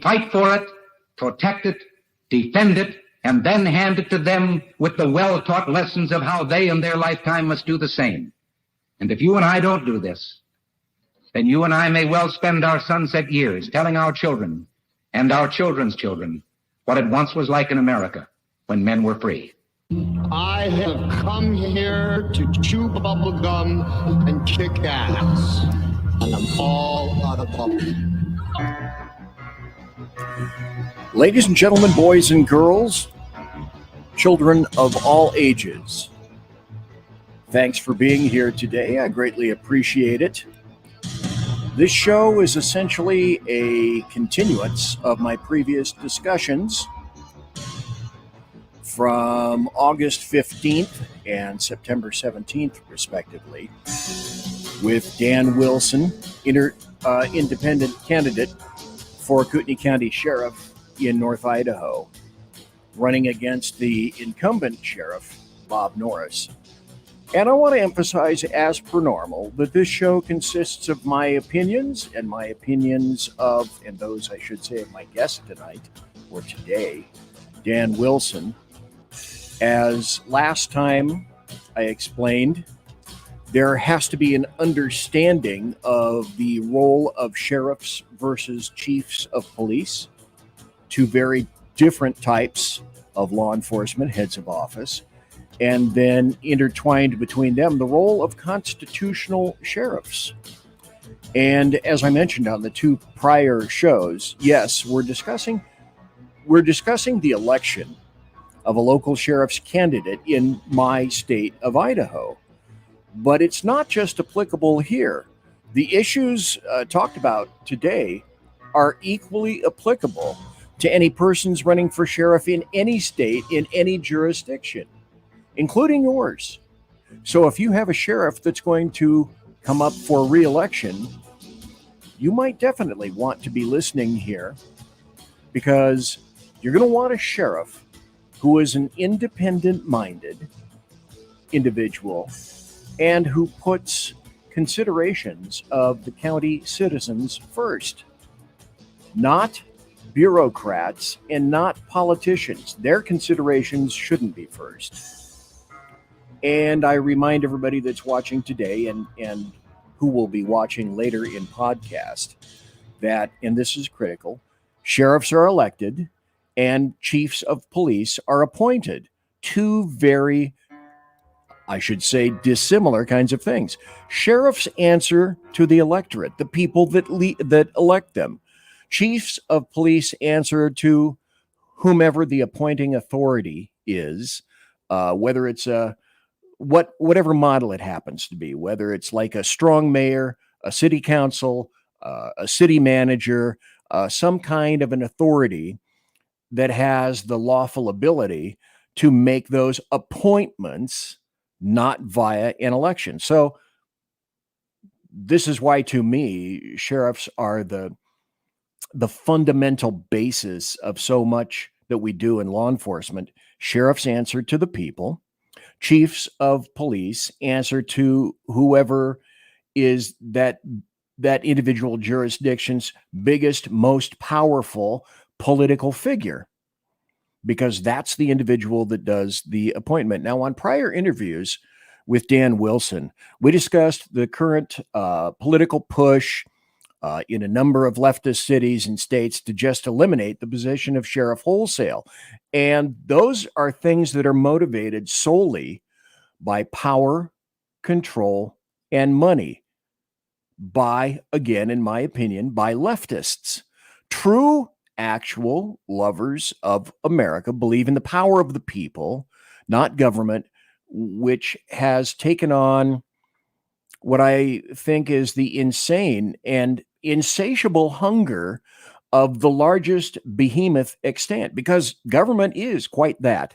Fight for it, protect it, defend it, and then hand it to them with the well-taught lessons of how they in their lifetime must do the same. And if you and I don't do this, then you and I may well spend our sunset years telling our children and our children's children what it once was like in America when men were free. I have come here to chew bubble gum and kick ass, and I'm all out of bubble. Ladies and gentlemen, boys and girls, children of all ages, thanks for being here today. I greatly appreciate it. This show is essentially a continuance of my previous discussions from August 15th and September 17th, respectively, with Dan Wilson, independent candidate for Kootenai County Sheriff in North Idaho, running against the incumbent sheriff, Bob Norris. And I want to emphasize, as per normal, that this show consists of my opinions and my opinions of, and those I should say of my guest tonight, or today, Dan Wilson. As last time I explained, there has to be an understanding of the role of sheriffs versus chiefs of police, two very different types of law enforcement, heads of office, and then intertwined between them, the role of constitutional sheriffs. And as I mentioned on the two prior shows, yes, we're discussing the election of a local sheriff's candidate in my state of Idaho. But it's not just applicable here. The issues talked about today are equally applicable to any persons running for sheriff in any state, in any jurisdiction, including yours. So if you have a sheriff that's going to come up for re-election, you might definitely want to be listening here, because you're going to want a sheriff who is an independent-minded individual and who puts considerations of the county citizens first, not bureaucrats and not politicians. Their considerations shouldn't be first. And I remind everybody that's watching today and who will be watching later in podcast that, and this is critical, sheriffs are elected and chiefs of police are appointed. Two very, I should say, dissimilar kinds of things. Sheriffs answer to the electorate, the people that elect them. Chiefs of police answer to whomever the appointing authority is, whether it's whatever model it happens to be, whether it's like a strong mayor, a city council, a city manager, some kind of an authority that has the lawful ability to make those appointments, not via an election. So this is why, to me, sheriffs are the fundamental basis of so much that we do in law enforcement. Sheriffs answer to the people. Chiefs of police answer to whoever is that individual jurisdiction's biggest, most powerful political figure, because that's the individual that does the appointment. Now, on prior interviews with Dan Wilson, we discussed the current political push in a number of leftist cities and states to just eliminate the position of sheriff wholesale. And those are things that are motivated solely by power, control, and money. By, again, in my opinion, by leftists. True, actual lovers of America believe in the power of the people, not government, which has taken on what I think is the insane and insatiable hunger of the largest behemoth extant, because government is quite that.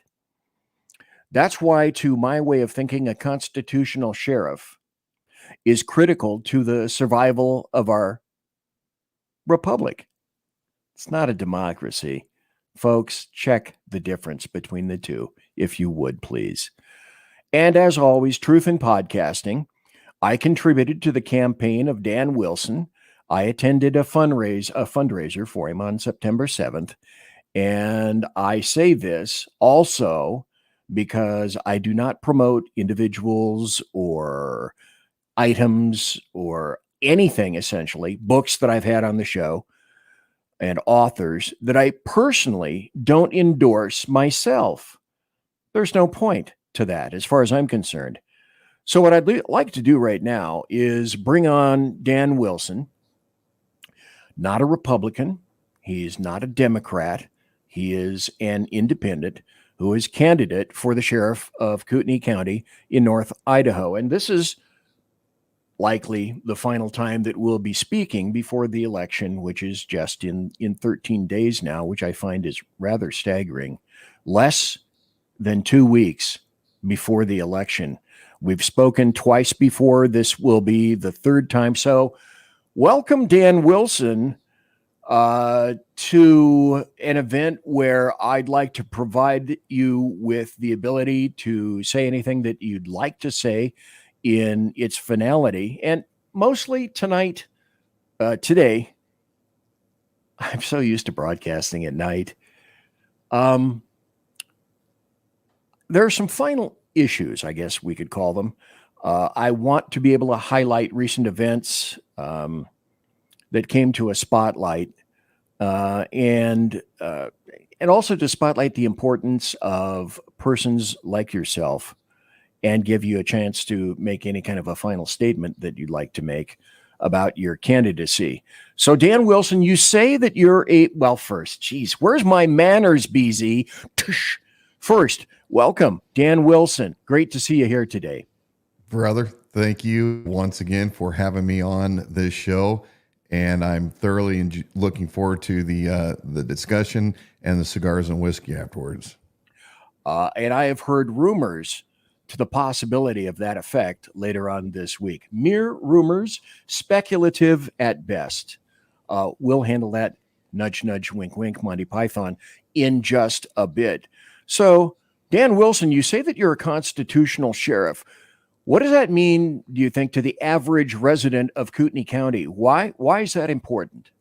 That's why, to my way of thinking, a constitutional sheriff is critical to the survival of our republic. It's not a democracy. Folks, check the difference between the two, if you would, please. And as always, truth in podcasting. I contributed to the campaign of Dan Wilson. I attended a fundraiser for him on September 7th. And I say this also because I do not promote individuals or items or anything, essentially, books that I've had on the show and authors that I personally don't endorse myself. There's no point to that as far as I'm concerned. So what I'd like to do right now is bring on Dan Wilson, not a Republican. He's not a Democrat. He is an independent who is candidate for the sheriff of Kootenai County in North Idaho. And this is likely the final time that we'll be speaking before the election, which is just in 13 days now, which I find is rather staggering. Less than 2 weeks before the election. We've spoken twice before. This will be the third time. So welcome, Dan Wilson, to an event where I'd like to provide you with the ability to say anything that you'd like to say in its finality. And mostly tonight, today, I'm so used to broadcasting at night. There are some final issues, I guess we could call them. I want to be able to highlight recent events that came to a spotlight, and also to spotlight the importance of persons like yourself, and give you a chance to make any kind of a final statement that you'd like to make about your candidacy. So, Dan Wilson, you say that you're where's my manners, BZ? First, welcome, Dan Wilson. Great to see you here today. Brother, thank you once again for having me on this show. And I'm thoroughly looking forward to the discussion and the cigars and whiskey afterwards. And I have heard rumors to the possibility of that effect later on this week. Mere rumors, speculative at best. We'll handle that, nudge, nudge, wink, wink, Monty Python, in just a bit. So, Dan Wilson, you say that you're a constitutional sheriff. What does that mean, do you think, to the average resident of Kootenai County? Why is that important?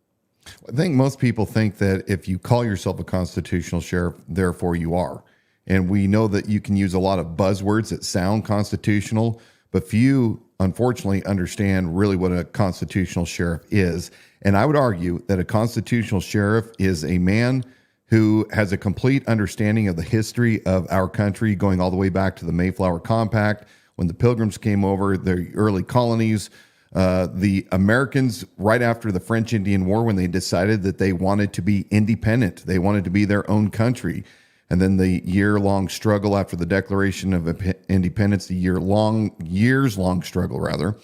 I think most people think that if you call yourself a constitutional sheriff, therefore you are. And we know that you can use a lot of buzzwords that sound constitutional, but few, unfortunately, understand really what a constitutional sheriff is. And I would argue that a constitutional sheriff is a man who has a complete understanding of the history of our country, going all the way back to the Mayflower Compact, when the Pilgrims came over, the early colonies, the Americans right after the French Indian War, when they decided that they wanted to be independent, they wanted to be their own country. And then the year-long struggle after the Declaration of Independence, years-long struggle, rather.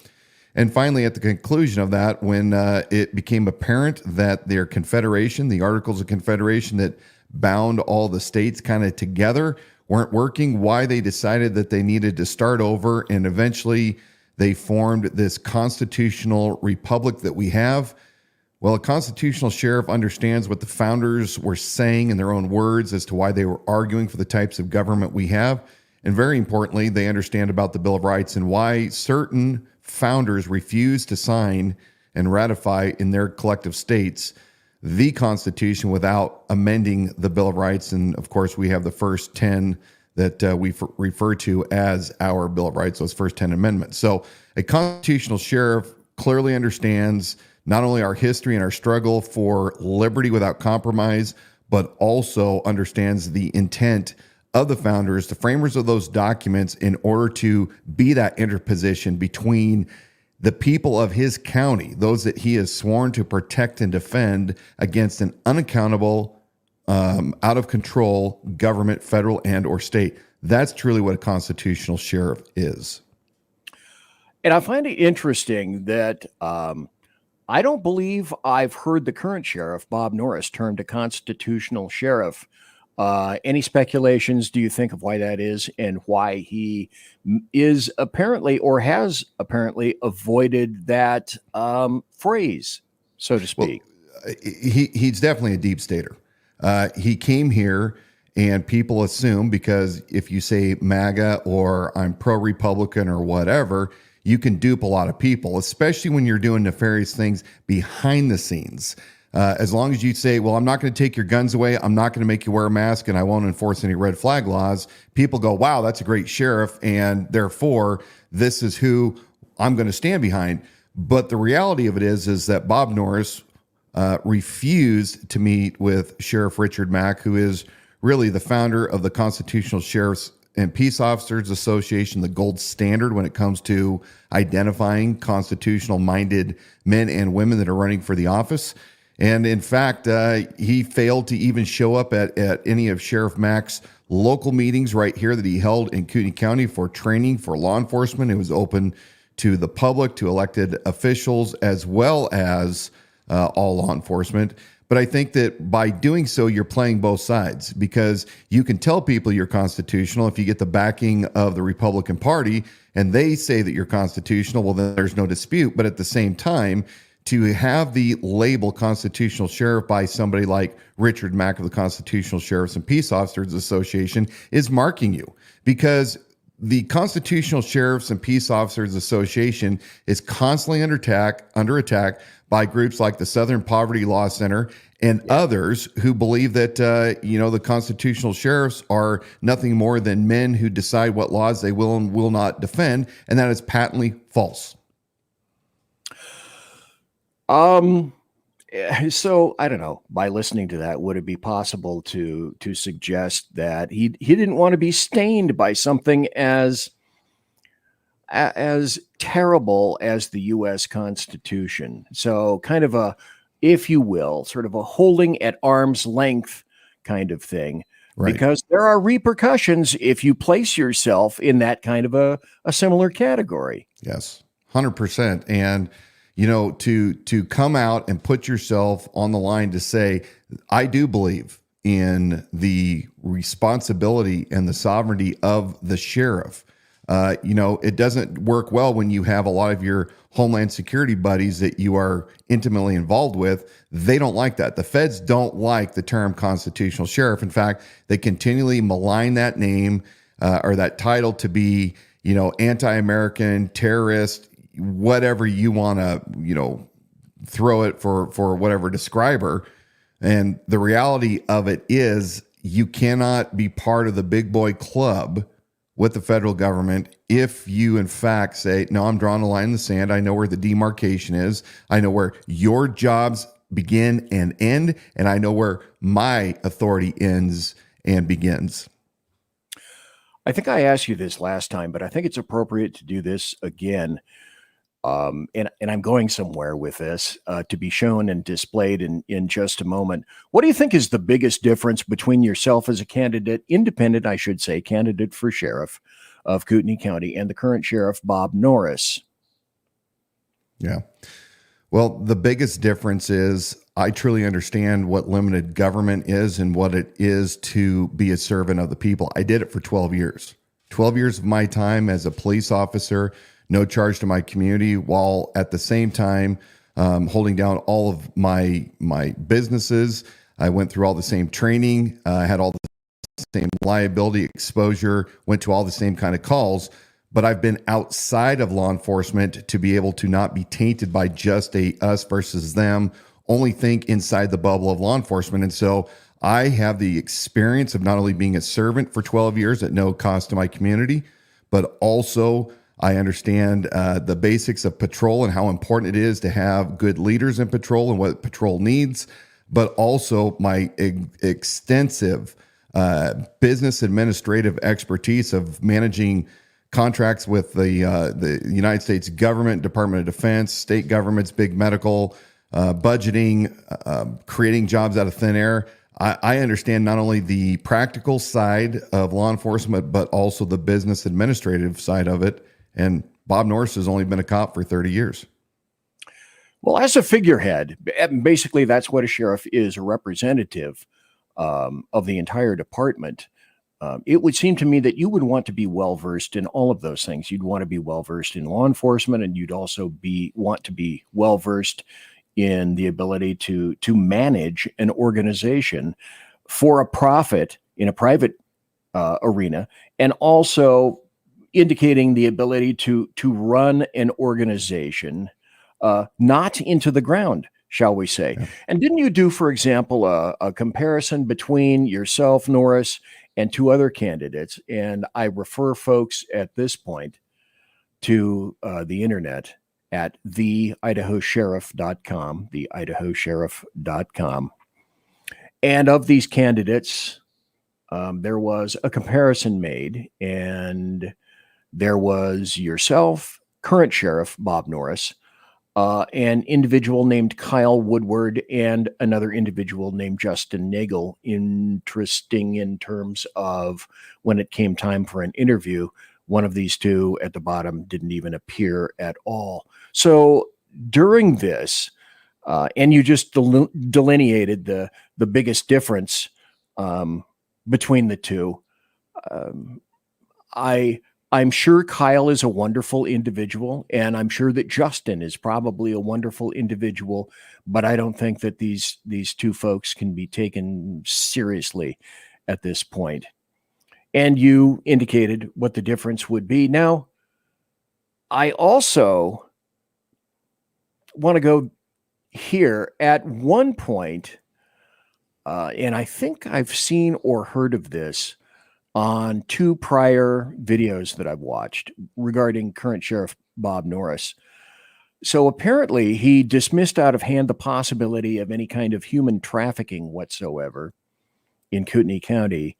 And finally, at the conclusion of that, when it became apparent that their confederation, the Articles of Confederation that bound all the states kind of together, weren't working, why they decided that they needed to start over, and eventually they formed this constitutional republic that we have. Well, a constitutional sheriff understands what the founders were saying in their own words as to why they were arguing for the types of government we have. And very importantly, they understand about the Bill of Rights and why certain founders refused to sign and ratify in their collective states the Constitution without amending the Bill of Rights. And of course, we have the first 10 that we refer to as our Bill of Rights, those first 10 amendments. So a constitutional sheriff clearly understands not only our history and our struggle for liberty without compromise, but also understands the intent of the founders, the framers of those documents, in order to be that interposition between the people of his county, those that he has sworn to protect and defend against an unaccountable, out of control government, federal and or state. That's truly what a constitutional sheriff is. And I find it interesting that I don't believe I've heard the current sheriff, Bob Norris, termed a constitutional sheriff. Any speculations, do you think, of why that is, and why he is apparently, or has apparently, avoided that phrase, so to speak? Well, he's definitely a deep stater. He came here, and people assume, because if you say MAGA or I'm pro-Republican or whatever, you can dupe a lot of people, especially when you're doing nefarious things behind the scenes. As long as you say, well, I'm not going to take your guns away, I'm not going to make you wear a mask, and I won't enforce any red flag laws, people go, wow, that's a great sheriff, and therefore this is who I'm going to stand behind. But the reality of it is that Bob Norris refused to meet with Sheriff Richard Mack, who is really the founder of the Constitutional Sheriffs and Peace Officers Association, the gold standard when it comes to identifying constitutional-minded men and women that are running for the office. And in fact, he failed to even show up at any of Sheriff Mack's local meetings right here that he held in Kootenai County for training for law enforcement. It was open to the public, to elected officials, as well as all law enforcement. But I think that by doing so, you're playing both sides, because you can tell people you're constitutional if you get the backing of the Republican Party and they say that you're constitutional, well, then there's no dispute. But at the same time, to have the label constitutional sheriff by somebody like Richard Mack of the Constitutional Sheriffs and Peace Officers Association is marking you, because the Constitutional Sheriffs and Peace Officers Association is constantly under attack by groups like the Southern Poverty Law Center and others who believe that, the constitutional sheriffs are nothing more than men who decide what laws they will and will not defend. And that is patently false. So I don't know, by listening to that, would it be possible to suggest that he didn't want to be stained by something as terrible as the U.S. Constitution? So kind of a, if you will, sort of a holding at arm's length kind of thing, right? Because there are repercussions if you place yourself in that kind of a similar category. Yes, 100%. And to come out and put yourself on the line to say, I do believe in the responsibility and the sovereignty of the sheriff. It doesn't work well when you have a lot of your Homeland Security buddies that you are intimately involved with. They don't like that. The feds don't like the term constitutional sheriff. In fact, they continually malign that name or that title to be, anti-American, terrorist, whatever you want to, throw it for whatever describer. And the reality of it is you cannot be part of the big boy club with the federal government if you, in fact, say, no, I'm drawing a line in the sand. I know where the demarcation is. I know where your jobs begin and end, and I know where my authority ends and begins. I think I asked you this last time, but I think it's appropriate to do this again. And I'm going somewhere with this to be shown and displayed in just a moment. What do you think is the biggest difference between yourself as a candidate, independent, I should say, candidate for sheriff of Kootenai County, and the current sheriff, Bob Norris? Yeah. Well, the biggest difference is I truly understand what limited government is and what it is to be a servant of the people. I did it for 12 years. 12 years of my time as a police officer, no charge to my community, while at the same time holding down all of my businesses. I went through all the same training, had all the same liability exposure, went to all the same kind of calls, but I've been outside of law enforcement to be able to not be tainted by just a us versus them, only think inside the bubble of law enforcement. And so I have the experience of not only being a servant for 12 years at no cost to my community, but also I understand the basics of patrol and how important it is to have good leaders in patrol and what patrol needs, but also my extensive business administrative expertise of managing contracts with the United States government, Department of Defense, state governments, big medical, budgeting, creating jobs out of thin air. I understand not only the practical side of law enforcement, but also the business administrative side of it. And Bob Norris has only been a cop for 30 years. Well, as a figurehead, basically that's what a sheriff is, a representative of the entire department. It would seem to me that you would want to be well-versed in all of those things. You'd want to be well-versed in law enforcement, and you'd also want to be well-versed in the ability to manage an organization for a profit in a private arena, and also indicating the ability to run an organization, not into the ground, shall we say. Yeah. And didn't you do, for example, a comparison between yourself, Norris, and two other candidates? And I refer folks at this point to the internet at theidahosheriff.com, theidahosheriff.com. And of these candidates, there was a comparison made, and there was yourself, current Sheriff Bob Norris, an individual named Kyle Woodward, and another individual named Justin Nagel. Interesting in terms of when it came time for an interview, one of these two at the bottom didn't even appear at all. So during this, and you just delineated the biggest difference between the two. I'm sure Kyle is a wonderful individual, and I'm sure that Justin is probably a wonderful individual, but I don't think that these two folks can be taken seriously at this point. And you indicated what the difference would be. Now, I also want to go here. At one point, and I think I've seen or heard of this on two prior videos that I've watched regarding current Sheriff Bob Norris. So apparently he dismissed out of hand the possibility of any kind of human trafficking whatsoever in Kootenai County.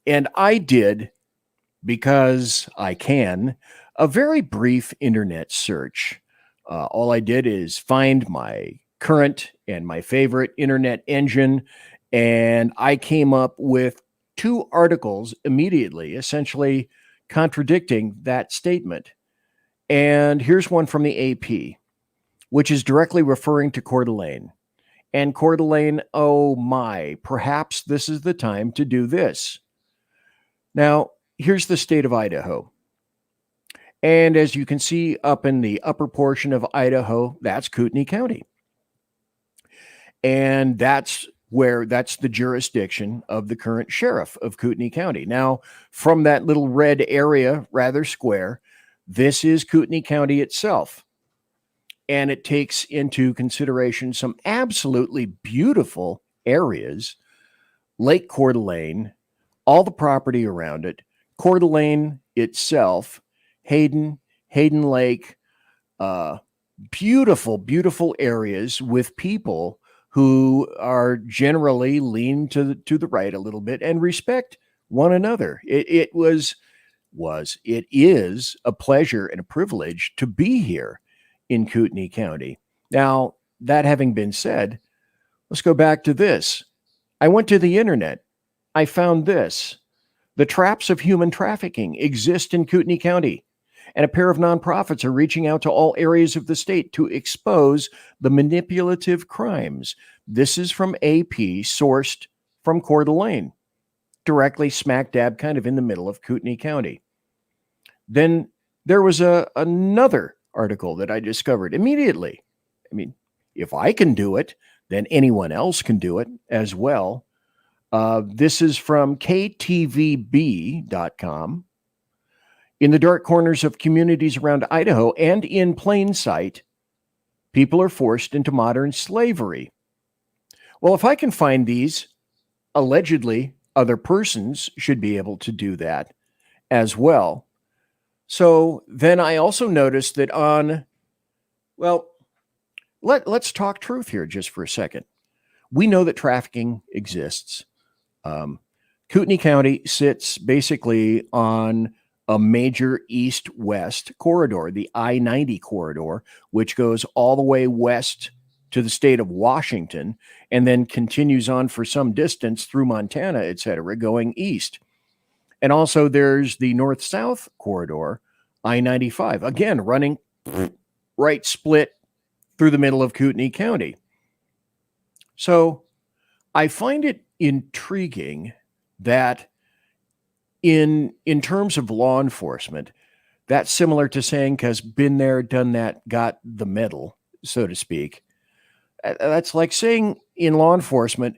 And I did, because I can, a very brief internet search. All I did is find my current and my favorite internet engine, and I came up with two articles immediately, essentially contradicting that statement. And here's one from the AP, which is directly referring to Coeur d'Alene. And Coeur d'Alene, oh my, perhaps this is the time to do this. Now, here's the state of Idaho. And as you can see up in the upper portion of Idaho, that's Kootenai County. And that's the jurisdiction of the current sheriff of Kootenai County. Now, from that little red area, rather square, this is Kootenai County itself. And it takes into consideration some absolutely beautiful areas, Lake Coeur d'Alene, all the property around it, Coeur d'Alene itself, Hayden Lake, beautiful, beautiful areas with people who are generally lean to the right a little bit and respect one another. It is a pleasure and a privilege to be here in Kootenai County. Now, that having been said, let's go back to this. I went to the internet. I found this. The traps of human trafficking exist in Kootenai County, and a pair of nonprofits are reaching out to all areas of the state to expose the manipulative crimes. This is from AP, sourced from Coeur d'Alene, directly smack dab kind of in the middle of Kootenai County. Then there was another article that I discovered immediately. I mean, if I can do it, then anyone else can do it as well. This is from KTVB.com. In the dark corners of communities around Idaho and in plain sight, people are forced into modern slavery. Well, if I can find these, allegedly other persons should be able to do that as well. So then I also noticed that let's talk truth here just for a second. We know that trafficking exists. Kootenai County sits basically on a major east-west corridor, the I-90 corridor, which goes all the way west to the state of Washington and then continues on for some distance through Montana, et cetera, going east. And also there's the north-south corridor, I-95, again, running right split through the middle of Kootenai County. So I find it intriguing that in terms of law enforcement, that's similar to saying, because been there, done that, got the medal, so to speak. That's like saying in law enforcement,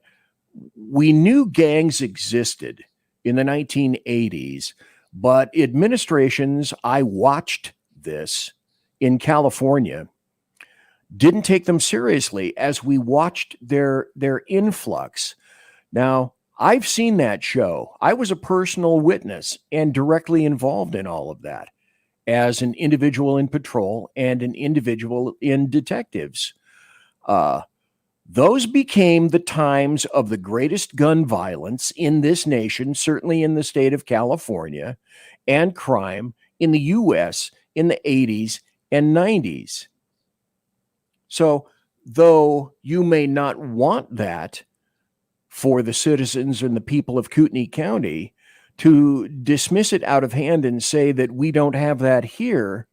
we knew gangs existed in the 1980s, But administrations, I watched this in California, didn't take them seriously as we watched their influx. Now, I've seen that show. I was a personal witness and directly involved in all of that as an individual in patrol and an individual in detectives. Those became the times of the greatest gun violence in this nation, certainly in the state of California, and crime in the U.S. in the 80s and 90s. So, though you may not want that for the citizens and the people of Kootenai County, to dismiss it out of hand and say that we don't have that here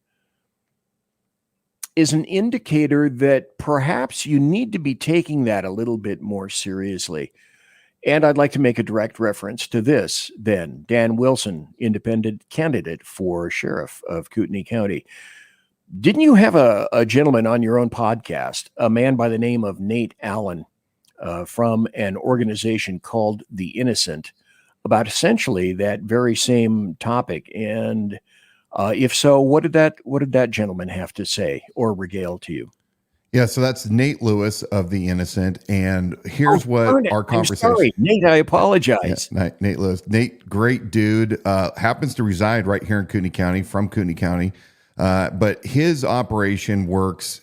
is an indicator that perhaps you need to be taking that a little bit more seriously. And I'd like to make a direct reference to this then. Dan Wilson, independent candidate for sheriff of Kootenai County. Didn't you have a gentleman on your own podcast, a man by the name of Nate Allen, from an organization called The Innocent, about essentially that very same topic? And if so, what did that gentleman have to say or regale to you? Yeah, so that's Nate Lewis of The Innocent, and here's what our conversation. I'm sorry, Nate. I apologize. Yeah, Nate Lewis. Nate, great dude. Happens to reside right here in Kootenai County, from Kootenai County, but his operation works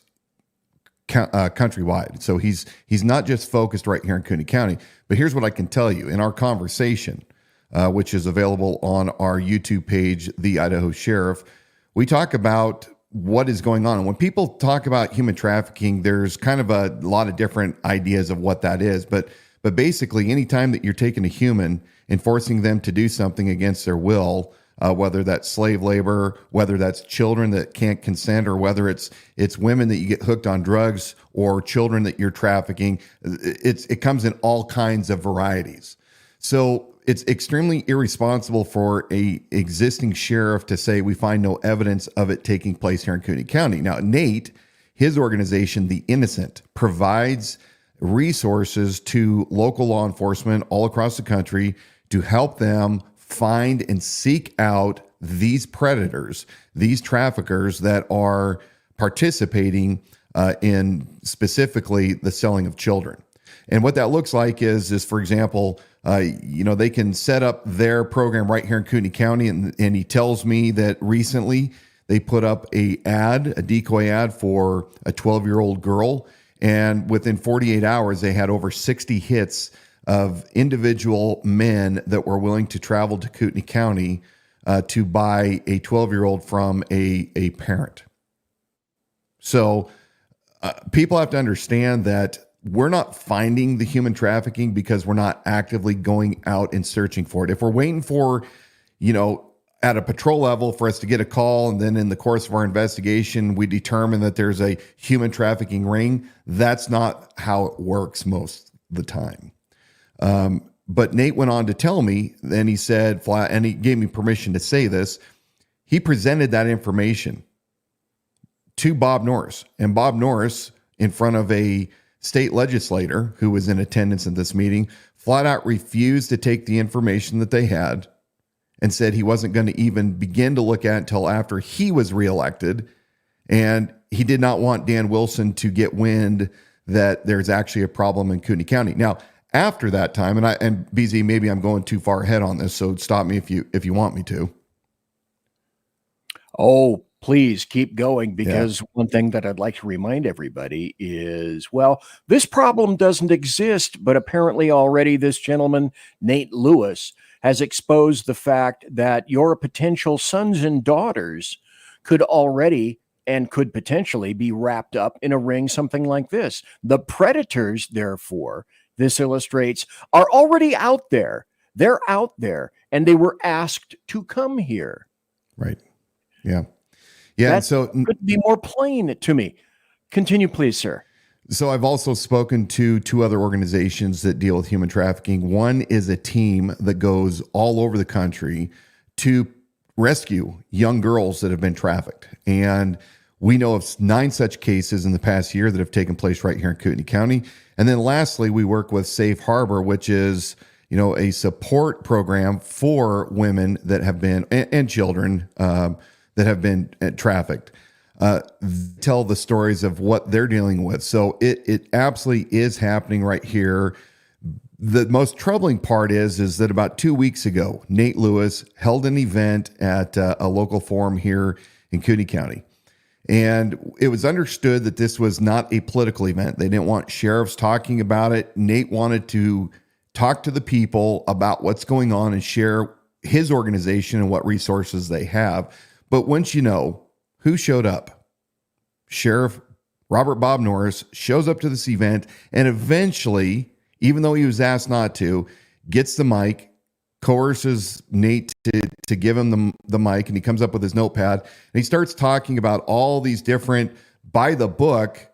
countrywide. So he's not just focused right here in Kootenai County. But here's what I can tell you in our conversation, which is available on our YouTube page, The Idaho Sheriff. We talk about what is going on. And when people talk about human trafficking, there's kind of a lot of different ideas of what that is. But basically, anytime that you're taking a human and forcing them to do something against their will, whether that's slave labor, whether that's children that can't consent, or whether it's women that you get hooked on drugs, or children that you're trafficking, it comes in all kinds of varieties. So it's extremely irresponsible for a existing sheriff to say we find no evidence of it taking place here in Kootenai County. Now, Nate, his organization, The Innocent, provides resources to local law enforcement all across the country to help them find and seek out these predators, these traffickers that are participating in specifically the selling of children. And what that looks like is for example, they can set up their program right here in Kootenai County, and he tells me that recently they put up a decoy ad for a 12-year-old girl, and within 48 hours they had over 60 hits of individual men that were willing to travel to Kootenai County to buy a 12-year-old from a parent. So people have to understand that we're not finding the human trafficking because we're not actively going out and searching for it. If we're waiting for, at a patrol level for us to get a call, and then in the course of our investigation, we determine that there's a human trafficking ring, that's not how it works most of the time. But Nate went on to tell me, and he said flat, and he gave me permission to say this, he presented that information to Bob Norris, and Bob Norris, in front of a state legislator who was in attendance at this meeting, flat out refused to take the information that they had and said he wasn't going to even begin to look at it until after he was reelected. And he did not want Dan Wilson to get wind that there's actually a problem in Kootenai County. Now, after that time, and BZ, maybe I'm going too far ahead on this, so stop me if you want me to. Oh, please keep going, because one thing that I'd like to remind everybody is, well, this problem doesn't exist, but apparently already this gentleman, Nate Lewis, has exposed the fact that your potential sons and daughters could already and could potentially be wrapped up in a ring, something like this. The predators, therefore, this illustrates, are already out there. They're out there, and they were asked to come here. Right. Yeah. Yeah. That so could be more plain to me. Continue, please, sir. So I've also spoken to two other organizations that deal with human trafficking. One is a team that goes all over the country to rescue young girls that have been trafficked. And we know of 9 such cases in the past year that have taken place right here in Kootenai County. And then lastly, we work with Safe Harbor, which is a support program for women that have been and children that have been trafficked. Tell the stories of what they're dealing with. So it absolutely is happening right here. The most troubling part is that about 2 weeks ago, Nate Lewis held an event at a local forum here in Kootenai County. And it was understood that this was not a political event. They didn't want sheriffs talking about it. Nate wanted to talk to the people about what's going on and share his organization and what resources they have. But once you know who showed up, Sheriff Robert Bob Norris shows up to this event and eventually, even though he was asked not to, gets the mic, coerces Nate to give him the mic, and he comes up with his notepad, and he starts talking about all these different, by the book,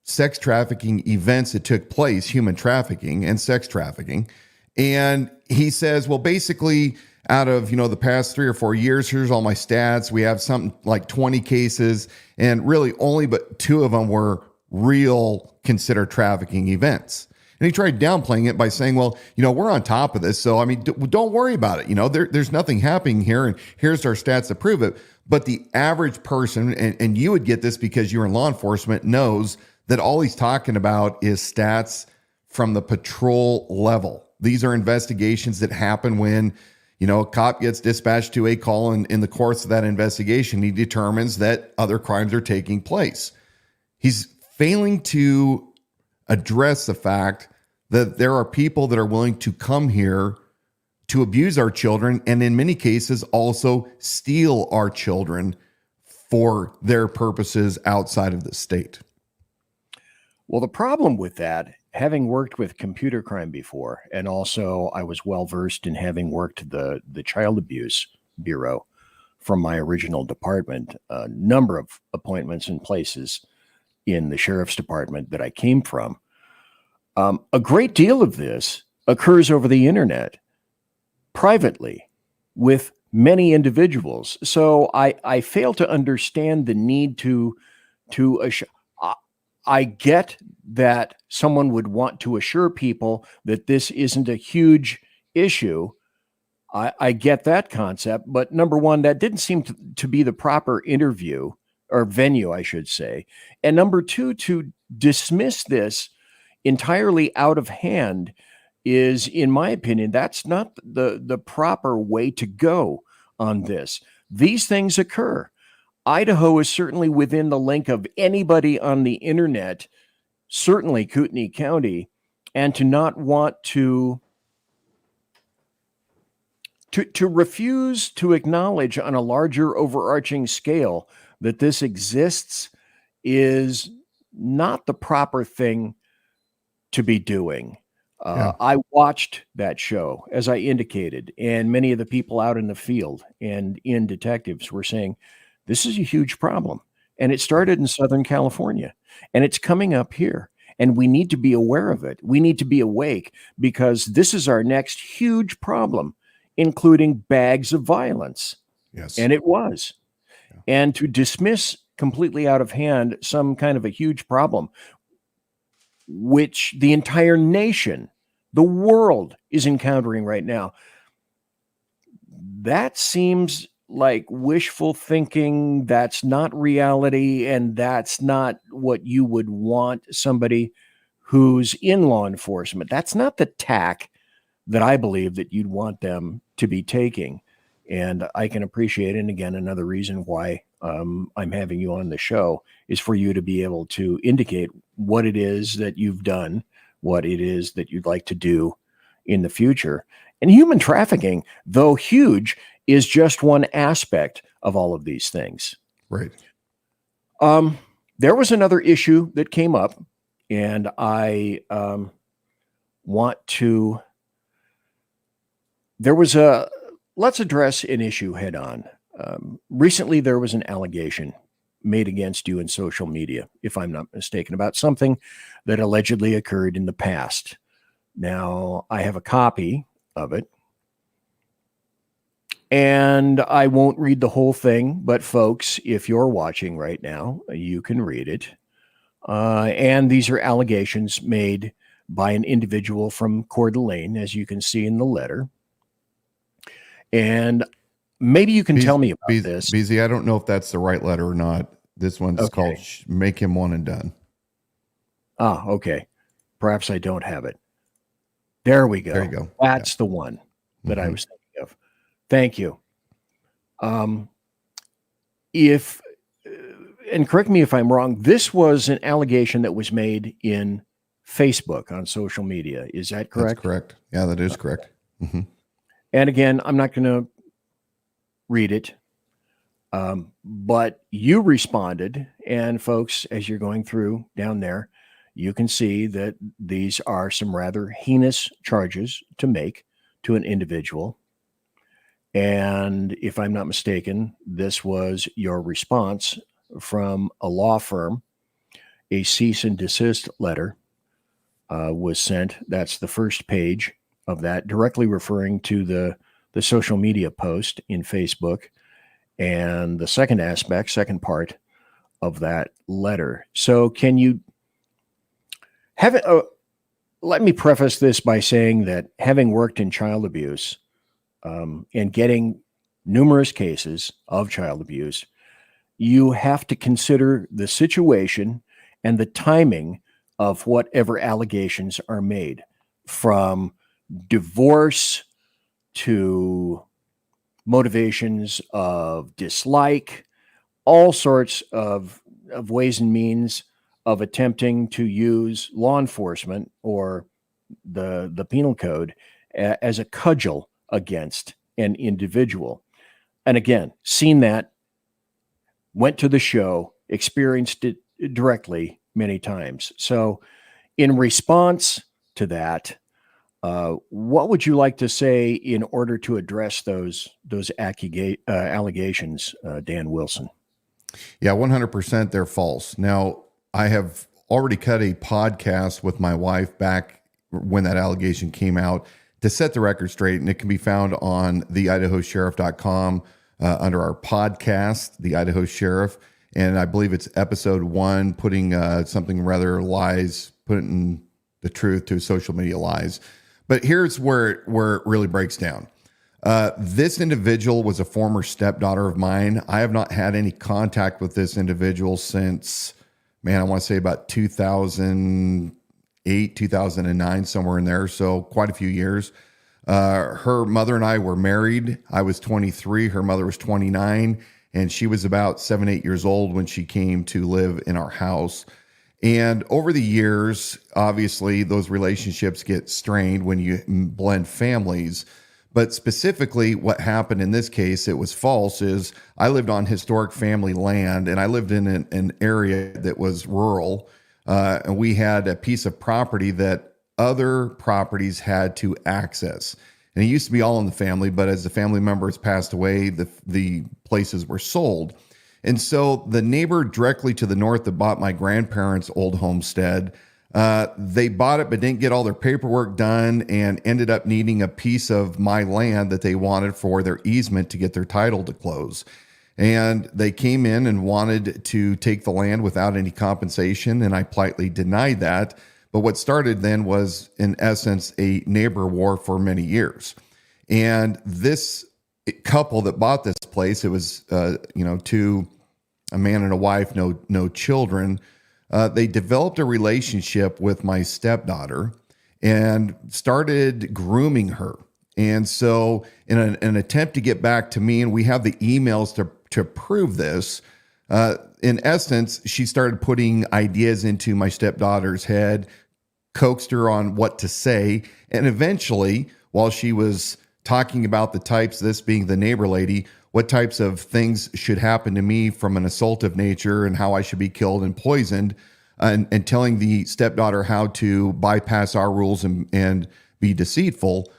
sex trafficking events that took place, human trafficking and sex trafficking. And he says, well, basically, out of, the past 3 or 4 years, here's all my stats. We have something like 20 cases, and really only but 2 of them were real considered trafficking events. And he tried downplaying it by saying, well, we're on top of this. So, don't worry about it. There's nothing happening here. And here's our stats to prove it. But the average person, and you would get this because you're in law enforcement, knows that all he's talking about is stats from the patrol level. These are investigations that happen when, a cop gets dispatched to a call, and in the course of that investigation, he determines that other crimes are taking place. He's failing to address the fact that there are people that are willing to come here to abuse our children, and in many cases also steal our children for their purposes outside of the state. Well, the problem with that, having worked with computer crime before, and also I was well versed in having worked the Child Abuse Bureau from my original department, a number of appointments and places in the sheriff's department that I came from. A great deal of this occurs over the internet, privately, with many individuals. So I fail to understand the need to I get that someone would want to assure people that this isn't a huge issue. I get that concept, but number one, that didn't seem to be the proper interview or venue, I should say. And number two, to dismiss this entirely out of hand is, in my opinion, that's not the proper way to go on this. These things occur. Idaho is certainly within the link of anybody on the internet, certainly Kootenai County, and to not want to refuse to acknowledge on a larger overarching scale that this exists is not the proper thing to be doing. I watched that show, as I indicated, and many of the people out in the field and in detectives were saying, this is a huge problem. And it started in Southern California, and it's coming up here. And we need to be aware of it. We need to be awake, because this is our next huge problem, including bags of violence. Yes. And it was. Yeah. And to dismiss completely out of hand some kind of a huge problem, which the entire nation, the world, is encountering right now, that seems like wishful thinking. That's not reality, and that's not what you would want somebody who's in law enforcement. That's not the tack that I believe that you'd want them to be taking. And I can appreciate it. And again, another reason why I'm having you on the show is for you to be able to indicate what it is that you've done, what it is that you'd like to do in the future. And human trafficking, though huge, is just one aspect of all of these things. Right. There was another issue that came up, and I want to, let's address an issue head on. Recently, there was an allegation made against you in social media, if I'm not mistaken, about something that allegedly occurred in the past. Now, I have a copy of it, and I won't read the whole thing, but folks, if you're watching right now, you can read it. And these are allegations made by an individual from Coeur d'Alene, as you can see in the letter. And maybe you can tell me about this. BZ, I don't know if that's the right letter or not. This one's called Make Him One and Done. Ah, okay. Perhaps I don't have it. There we go. There you go. That's the one that I was thinking of. Thank you. And correct me if I'm wrong, this was an allegation that was made in Facebook on social media. Is that correct? That's correct. Yeah, that is correct. Mm-hmm. And again, I'm not going to read it, but you responded. And folks, as you're going through down there, you can see that these are some rather heinous charges to make to an individual. And if I'm not mistaken, this was your response from a law firm. A cease and desist letter was sent. That's the first page of that, directly referring to the social media post in Facebook. And the second part of that letter. So can you have it? Let me preface this by saying that having worked in child abuse and getting numerous cases of child abuse, you have to consider the situation and the timing of whatever allegations are made, from divorce to motivations of dislike, all sorts of ways and means of attempting to use law enforcement or the penal code as a cudgel against an individual. And again, seen that, went to the show, experienced it directly many times. So in response to that, what would you like to say in order to address those allegations, Dan Wilson? Yeah, 100% they're false. Now, I have already cut a podcast with my wife back when that allegation came out to set the record straight, and it can be found on theidahosheriff.com under our podcast, The Idaho Sheriff. And I believe it's episode 1, putting something rather lies, putting the truth to social media lies. But here's where it really breaks down. This individual was a former stepdaughter of mine. I have not had any contact with this individual since, I want to say about 2008, 2009, somewhere in there. So quite a few years. Her mother and I were married. I was 23. Her mother was 29. And she was about 7, 8 years old when she came to live in our house. And over the years, obviously, those relationships get strained when you blend families. But specifically, what happened in this case, it was false, is I lived on historic family land, and I lived in an area that was rural. And we had a piece of property that other properties had to access. And it used to be all in the family, but as the family members passed away, the places were sold. And so the neighbor directly to the north that bought my grandparents' old homestead, they bought it but didn't get all their paperwork done and ended up needing a piece of my land that they wanted for their easement to get their title to close. And they came in and wanted to take the land without any compensation, and I politely denied that. But what started then was, in essence, a neighbor war for many years. And this couple that bought this place, it was, a man and a wife, no children. They developed a relationship with my stepdaughter and started grooming her. And so in an attempt to get back to me, and we have the emails to prove this, in essence, she started putting ideas into my stepdaughter's head, coaxed her on what to say. And eventually, while she was talking about the types, this being the neighbor lady, what types of things should happen to me from an assaultive nature and how I should be killed and poisoned, and telling the stepdaughter how to bypass our rules and be deceitful,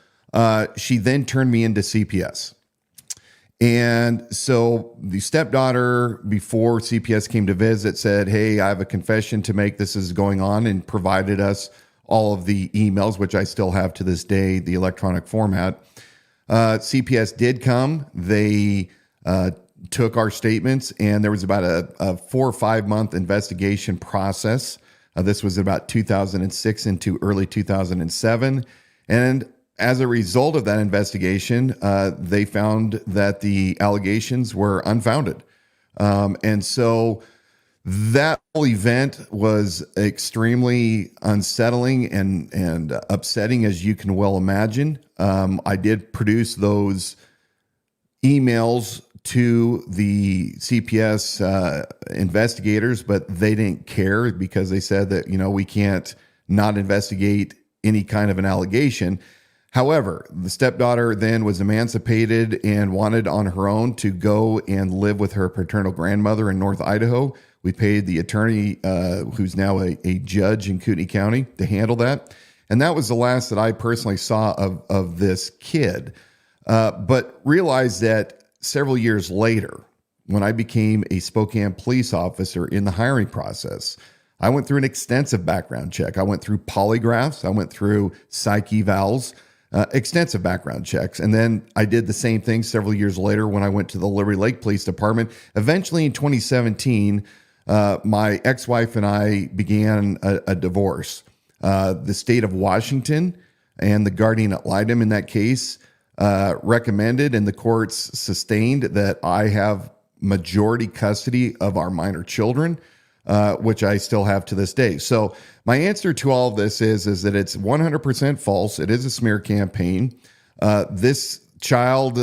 she then turned me into CPS. And so the stepdaughter, before CPS came to visit, said, "Hey, I have a confession to make. This is going on," and provided us all of the emails, which I still have to this day, the electronic format. CPS did come. They took our statements, and there was about a 4 or 5 month investigation process This was about 2006 into early 2007. And as a result of that investigation, they found that the allegations were unfounded. And so that whole event was extremely unsettling and upsetting, as you can well imagine. I did produce those emails to the CPS investigators, but they didn't care because they said that, we can't not investigate any kind of an allegation. However, the stepdaughter then was emancipated and wanted on her own to go and live with her paternal grandmother in North Idaho. We paid the attorney, who's now a judge in Kootenai County, to handle that. And that was the last that I personally saw of this kid. But realized that several years later, when I became a Spokane police officer in the hiring process, I went through an extensive background check. I went through polygraphs. I went through psych evals, extensive background checks. And then I did the same thing several years later when I went to the Liberty Lake Police Department. Eventually in 2017, my ex-wife and I began a divorce. The state of Washington and the guardian ad litem in that case recommended, and the courts sustained, that I have majority custody of our minor children, which I still have to this day. So my answer to all of this is that it's 100% false. It is a smear campaign. This child,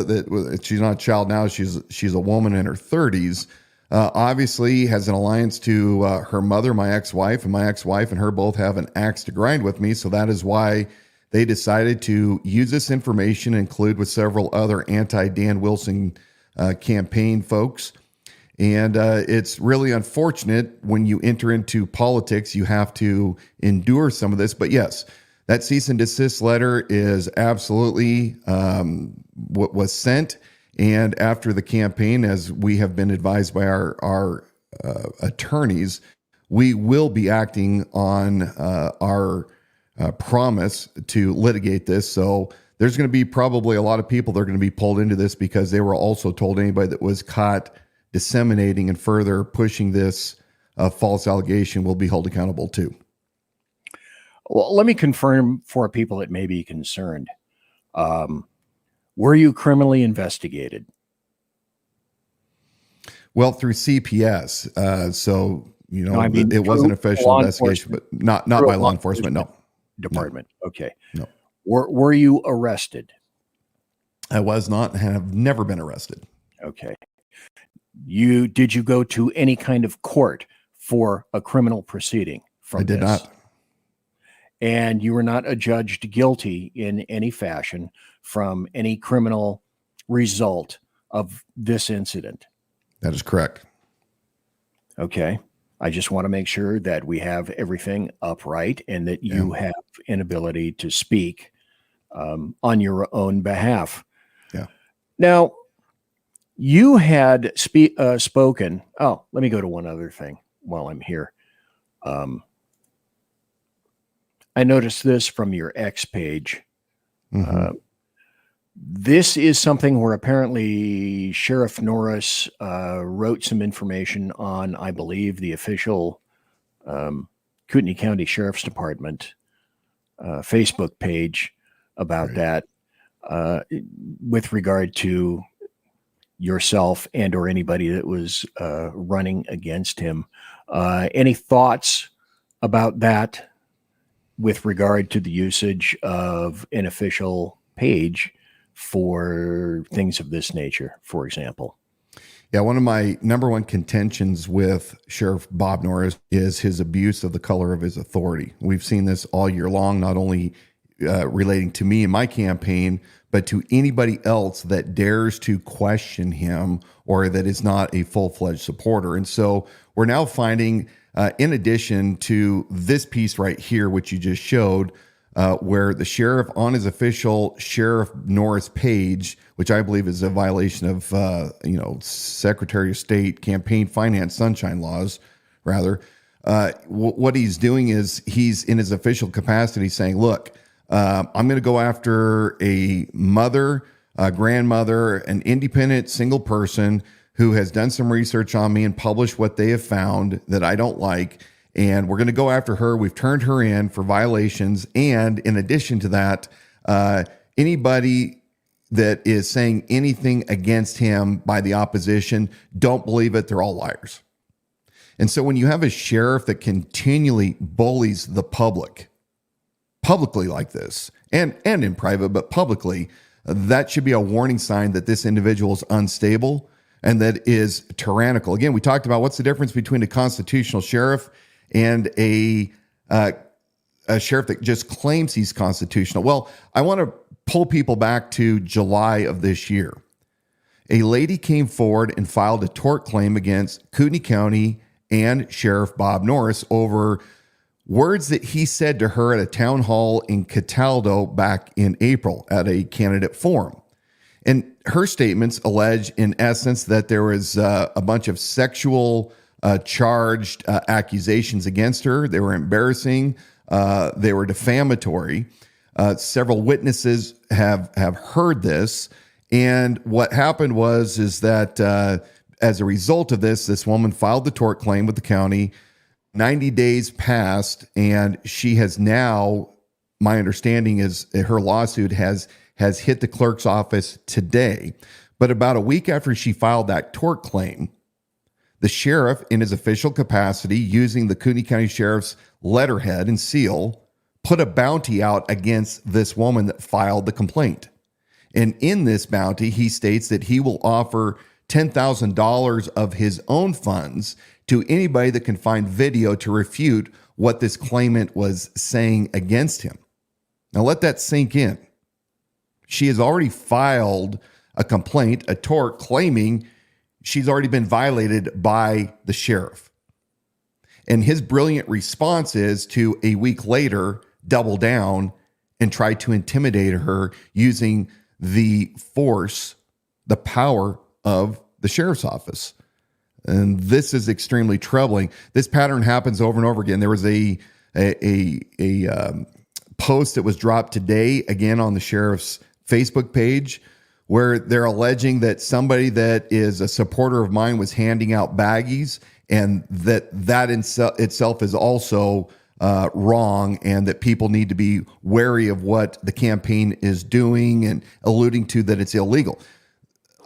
she's not a child now, she's a woman in her 30s, obviously has an alliance to her mother, my ex-wife, and my ex-wife and her both have an axe to grind with me. So that is why they decided to use this information, include with several other anti-Dan Wilson campaign folks. And it's really unfortunate when you enter into politics, you have to endure some of this. But yes, that cease and desist letter is absolutely what was sent. And after the campaign, as we have been advised by our attorneys, we will be acting on our promise to litigate this. So there's going to be probably a lot of people that are going to be pulled into this because they were also told anybody that was caught disseminating and further pushing this false allegation will be held accountable too. Well, let me confirm for people that may be concerned. Were you criminally investigated? Well, through CPS. So, No, I mean, it was an official investigation, but not by law enforcement. No. Department. No. Okay. No. Were you arrested? I was not and have never been arrested. Okay. Did you go to any kind of court for a criminal proceeding from I did this? not. And you were not adjudged guilty in any fashion from any criminal result of this incident? That is correct. Okay. I just want to make sure that we have everything upright and that you have an ability to speak on your own behalf. Yeah. Now, you had spoken. Oh, let me go to one other thing while I'm here. I noticed this from your X page. Mm-hmm. This is something where apparently Sheriff Norris wrote some information on, I believe, the official Kootenai County Sheriff's Department Facebook page about that with regard to yourself and or anybody that was running against him. Any thoughts about that with regard to the usage of an official page for things of this nature, for example? Yeah, one of my number one contentions with Sheriff Bob Norris is his abuse of the color of his authority. We've seen this all year long, not only relating to me and my campaign, but to anybody else that dares to question him or that is not a full-fledged supporter. And so we're now finding, in addition to this piece right here, which you just showed, where the sheriff on his official Sheriff Norris page, which I believe is a violation of, Secretary of State campaign finance sunshine laws, rather. What he's doing is he's in his official capacity saying, look, I'm going to go after a mother, a grandmother, an independent single person who has done some research on me and published what they have found that I don't like. and we're going to go after her. We've turned her in for violations. And in addition to that, anybody that is saying anything against him by the opposition, don't believe it. They're all liars. And so when you have a sheriff that continually bullies the publicly like this, and in private, but publicly, that should be a warning sign that this individual is unstable and that is tyrannical. Again, we talked about what's the difference between a constitutional sheriff and a sheriff that just claims he's constitutional. Well, I want to pull people back to July of this year. A lady came forward and filed a tort claim against Kootenai County and Sheriff Bob Norris over words that he said to her at a town hall in Cataldo back in April at a candidate forum. And her statements allege, in essence, that there was a bunch of sexual charged accusations against her. They were embarrassing. They were defamatory. Several witnesses have heard this. And what happened is that as a result of this woman filed the tort claim with the county. 90 days passed, and she has now, my understanding is her lawsuit has hit the clerk's office today. But about a week after she filed that tort claim, the sheriff, in his official capacity, using the Kootenai County Sheriff's letterhead and seal, put a bounty out against this woman that filed the complaint. And in this bounty, he states that he will offer $10,000 of his own funds to anybody that can find video to refute what this claimant was saying against him. Now let that sink in. She has already filed a complaint, a tort, claiming she's already been violated by the sheriff. And his brilliant response is to, a week later, double down and try to intimidate her using the force, the power of the sheriff's office. And this is extremely troubling. This pattern happens over and over again. There was a post that was dropped today, again on the sheriff's Facebook page, where they're alleging that somebody that is a supporter of mine was handing out baggies, and that itself is also wrong, and that people need to be wary of what the campaign is doing and alluding to that it's illegal.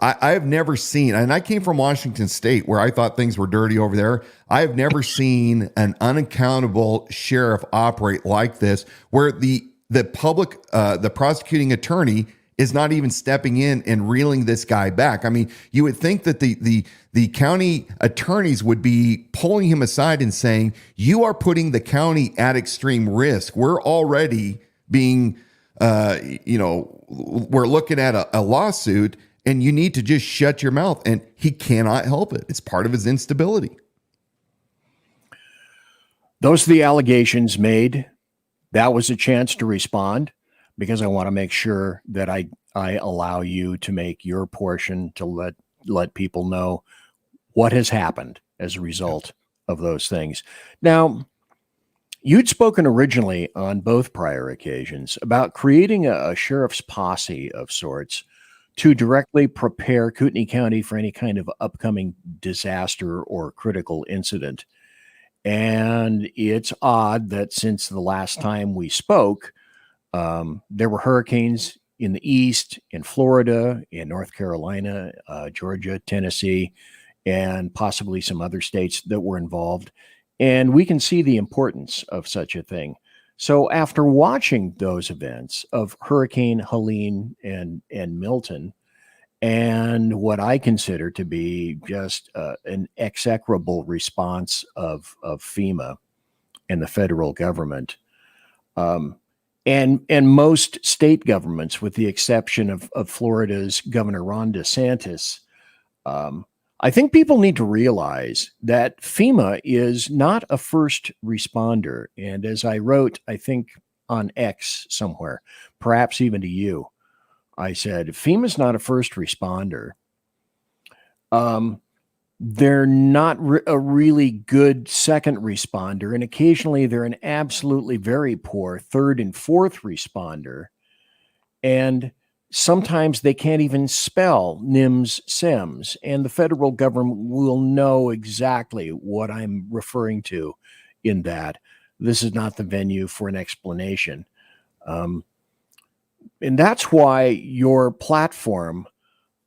I have never seen, and I came from Washington State where I thought things were dirty over there. I have never seen an unaccountable sheriff operate like this, where the prosecuting attorney is not even stepping in and reeling this guy back. I mean, you would think that the county attorneys would be pulling him aside and saying, you are putting the county at extreme risk. We're already being, we're looking at a lawsuit, and you need to just shut your mouth. And he cannot help it. It's part of his instability. Those are the allegations made. That was a chance to respond, because I want to make sure that I allow you to make your portion to let people know what has happened as a result of those things. Now, you'd spoken originally on both prior occasions about creating a sheriff's posse of sorts to directly prepare Kootenai County for any kind of upcoming disaster or critical incident. And it's odd that since the last time we spoke, there were hurricanes in the east, in Florida, in North Carolina, Georgia, Tennessee, and possibly some other states that were involved. And we can see the importance of such a thing. So after watching those events of Hurricane Helene and Milton, and what I consider to be just an execrable response of FEMA and the federal government, and most state governments, with the exception of Florida's Governor Ron DeSantis, I think people need to realize that FEMA is not a first responder. And as I wrote, I think on X somewhere, perhaps even to you, I said, FEMA's not a first responder. They're not a really good second responder. And occasionally they're an absolutely very poor third and fourth responder. And sometimes they can't even spell NIMS, SIMS, and the federal government will know exactly what I'm referring to in that. This is not the venue for an explanation. And that's why your platform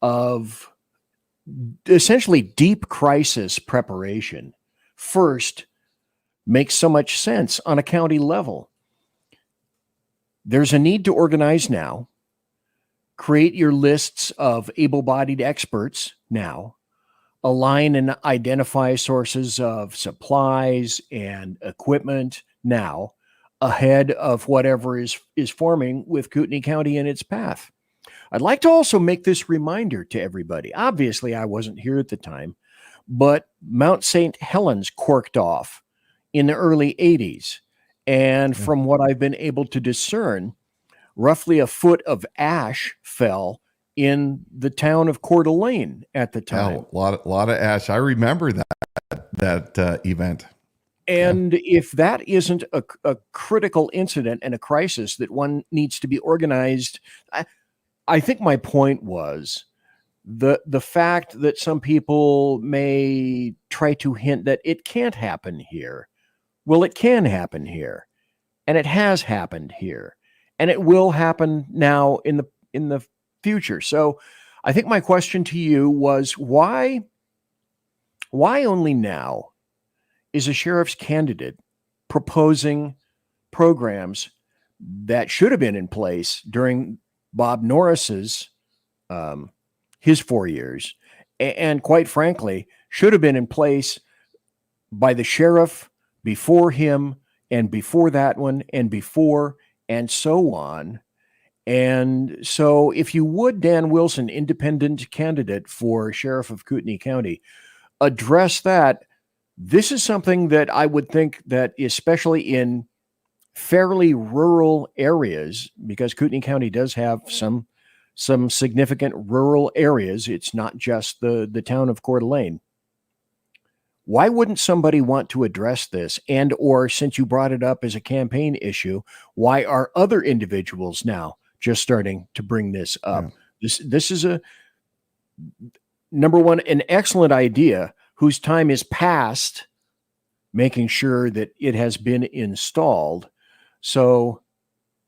of essentially deep crisis preparation first makes so much sense on a county level. There's a need to organize now, create your lists of able-bodied experts now, align and identify sources of supplies and equipment now, ahead of whatever is forming with Kootenai County in its path. I'd like to also make this reminder to everybody. Obviously, I wasn't here at the time, but Mount St. Helens corked off in the early 80s. And from what I've been able to discern, roughly a foot of ash fell in the town of Coeur d'Alene at the time. A lot of ash. I remember that event. And if that isn't a critical incident and a crisis that one needs to be organized, I think my point was the fact that some people may try to hint that it can't happen here. Well, it can happen here, and it has happened here, and it will happen now in the future. So I think my question to you was why only now is a sheriff's candidate proposing programs that should have been in place during Bob Norris's his 4 years, and quite frankly, should have been in place by the sheriff before him and before that one and before and so on. And so if you would, Dan Wilson, independent candidate for sheriff of Kootenai County, address that. This is something that I would think that especially in fairly rural areas, because Kootenai County does have some significant rural areas. It's not just the town of Coeur d'Alene. Why wouldn't somebody want to address this? And or since you brought it up as a campaign issue, why are other individuals now just starting to bring this up? Yeah. This is a number one, an excellent idea whose time is past making sure that it has been installed. So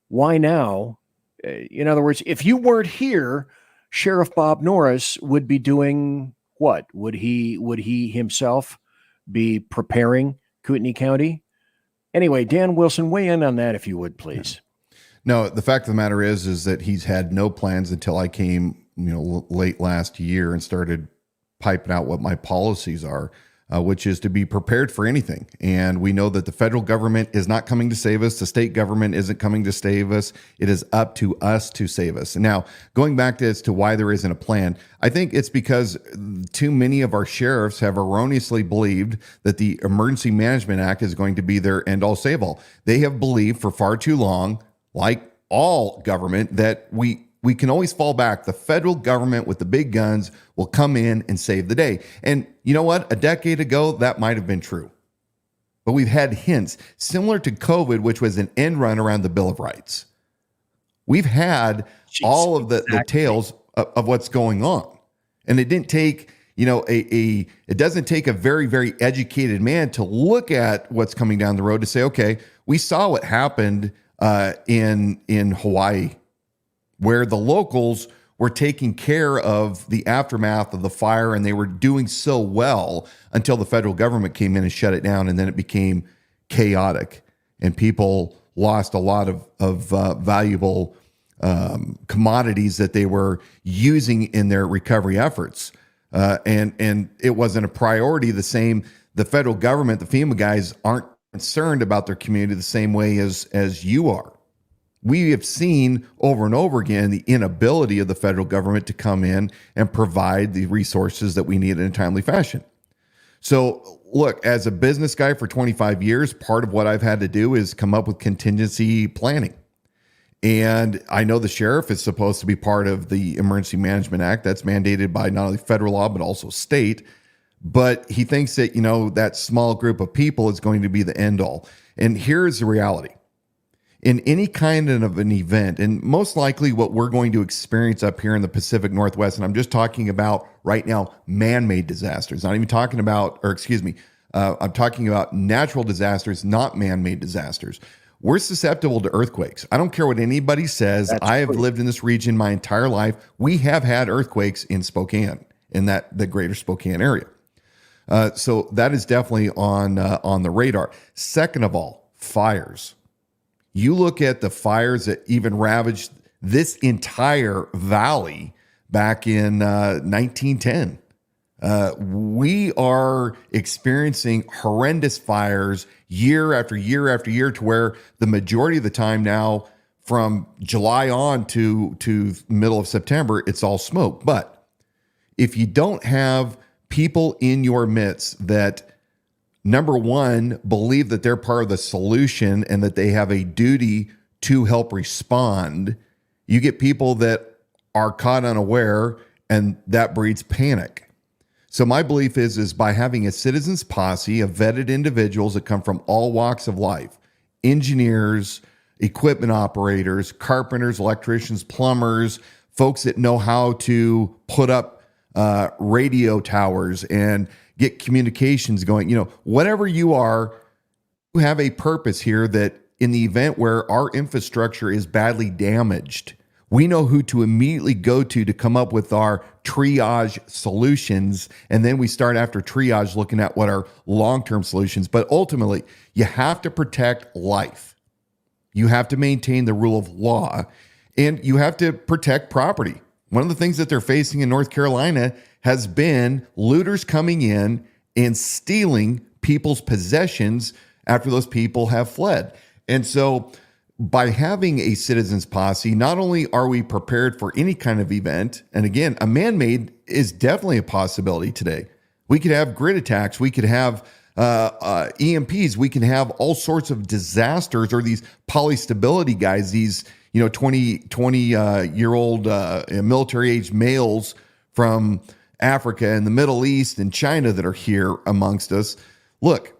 why now? In other words, if you weren't here, Sheriff Bob Norris would be doing what? Would he himself be preparing Kootenai County? Anyway, Dan Wilson, weigh in on that if you would, please. No, the fact of the matter is that he's had no plans until I came, late last year and started piping out what my policies are, which is to be prepared for anything. And we know that the federal government is not coming to save us. The state government isn't coming to save us. It is up to us to save us. Now, going back to as to why there isn't a plan, I think it's because too many of our sheriffs have erroneously believed that the Emergency Management Act is going to be their end-all, save-all. They have believed for far too long, like all government, that we can always fall back. The federal government with the big guns will come in and save the day. And you know what? A decade ago, that might have been true. But we've had hints similar to COVID, which was an end run around the Bill of Rights. We've had all of the tales of what's going on. And it didn't take, it doesn't take a very, very educated man to look at what's coming down the road to say, okay, we saw what happened in Hawaii, where the locals were taking care of the aftermath of the fire, and they were doing so well until the federal government came in and shut it down, and then it became chaotic, and people lost a lot of valuable commodities that they were using in their recovery efforts, and it wasn't a priority. The federal government, the FEMA guys, aren't concerned about their community the same way as you are. We have seen over and over again the inability of the federal government to come in and provide the resources that we need in a timely fashion. So look, as a business guy for 25 years, part of what I've had to do is come up with contingency planning. And I know the sheriff is supposed to be part of the Emergency Management Act. That's mandated by not only federal law, but also state. But he thinks that, that small group of people is going to be the end all. And here's the reality. In any kind of an event, and most likely what we're going to experience up here in the Pacific Northwest, and I'm just talking about right now man-made disasters, not even talking about, I'm talking about natural disasters, not man-made disasters. We're susceptible to earthquakes. I don't care what anybody says. I have lived in this region my entire life. We have had earthquakes in Spokane, in the greater Spokane area. So that is definitely on the radar. Second of all, fires. You look at the fires that even ravaged this entire valley back in 1910. We are experiencing horrendous fires year after year after year, to where the majority of the time now, from July on to middle of September, it's all smoke. But if you don't have people in your midst that, number one, believe that they're part of the solution and that they have a duty to help respond, you get people that are caught unaware, and that breeds panic. So my belief is by having a citizens posse of vetted individuals that come from all walks of life, engineers, equipment operators, carpenters, electricians, plumbers, folks that know how to put up radio towers and get communications going. Whatever you are, you have a purpose here, that in the event where our infrastructure is badly damaged, we know who to immediately go to come up with our triage solutions. And then we start after triage looking at what are long-term solutions. But ultimately, you have to protect life. You have to maintain the rule of law, and you have to protect property. One of the things that they're facing in North Carolina has been looters coming in and stealing people's possessions after those people have fled. And so by having a citizens posse, not only are we prepared for any kind of event, and again, a man-made is definitely a possibility today. We could have grid attacks. We could have EMPs. We can have all sorts of disasters, or these polystability guys, these 20-year-old military-age males from Africa and the Middle East and China that are here amongst us. Look,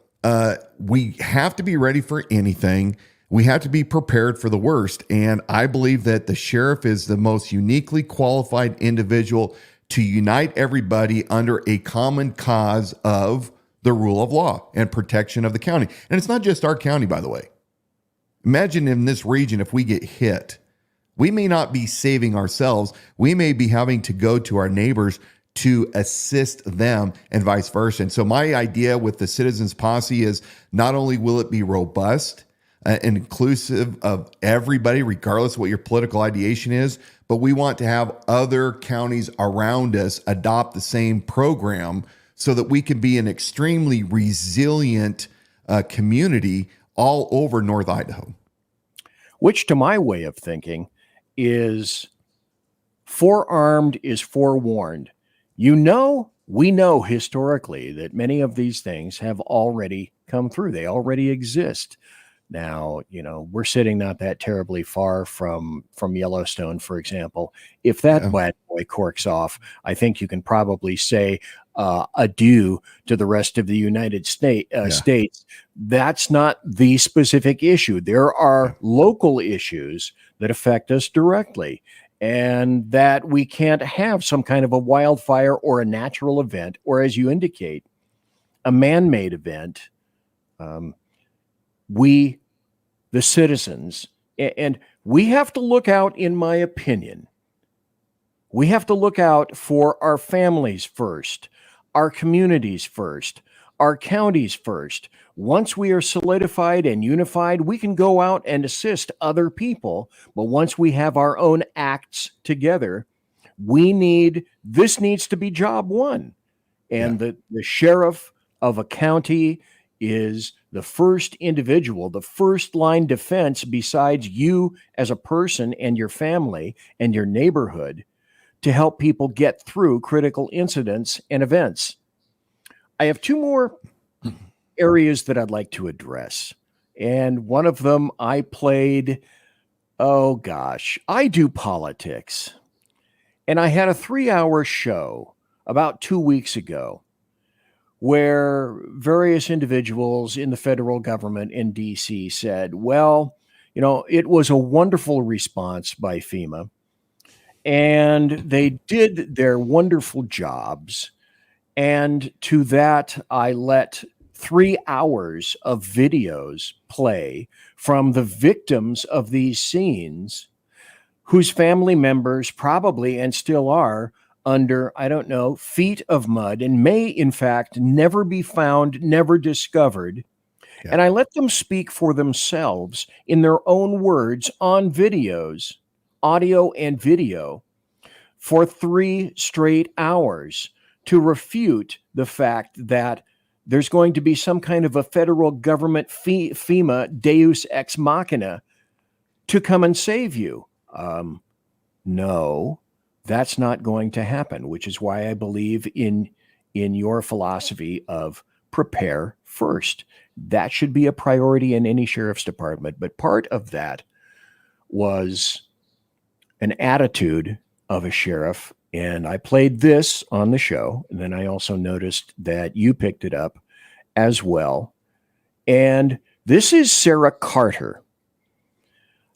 we have to be ready for anything. We have to be prepared for the worst. And I believe that the sheriff is the most uniquely qualified individual to unite everybody under a common cause of the rule of law and protection of the county. And it's not just our county, by the way. Imagine in this region, if we get hit, we may not be saving ourselves. We may be having to go to our neighbors to assist them, and vice versa. And so my idea with the Citizens Posse is, not only will it be robust and inclusive of everybody, regardless of what your political ideation is, but we want to have other counties around us adopt the same program so that we can be an extremely resilient community all over North Idaho. Which, to my way of thinking, is forearmed is forewarned. We know historically that many of these things have already come through. They already exist. Now, we're sitting not that terribly far from Yellowstone, for example. If that bad boy corks off, I think you can probably say adieu to the rest of the United States. That's not the specific issue. There are local issues that affect us directly, and that we can't have some kind of a wildfire or a natural event, or, as you indicate, a man-made event. We, the citizens, and we have to look out, in my opinion, we have to look out for our families first, our communities first, our counties first. Once we are solidified and unified, we can go out and assist other people. But once we have our own acts together, this needs to be job one. And the sheriff of a county is the first individual, the first line defense, besides you as a person and your family and your neighborhood, to help people get through critical incidents and events. I have two more areas that I'd like to address. And one of them, I do politics. And I had a 3-hour show about 2 weeks ago where various individuals in the federal government in DC said, well, it was a wonderful response by FEMA, and they did their wonderful jobs. And to that, I let 3 hours of videos play from the victims of these scenes, whose family members probably and still are under, I don't know, feet of mud, and may in fact never be found, never discovered. Yeah. And I let them speak for themselves in their own words on videos, audio and video, for 3 straight hours to refute the fact that there's going to be some kind of a federal government FEMA Deus ex machina to come and save you. No, that's not going to happen, which is why I believe in your philosophy of prepare first. That should be a priority in any sheriff's department. But part of that was an attitude of a sheriff. And I played this on the show. And then I also noticed that you picked it up as well. And this is Sarah Carter.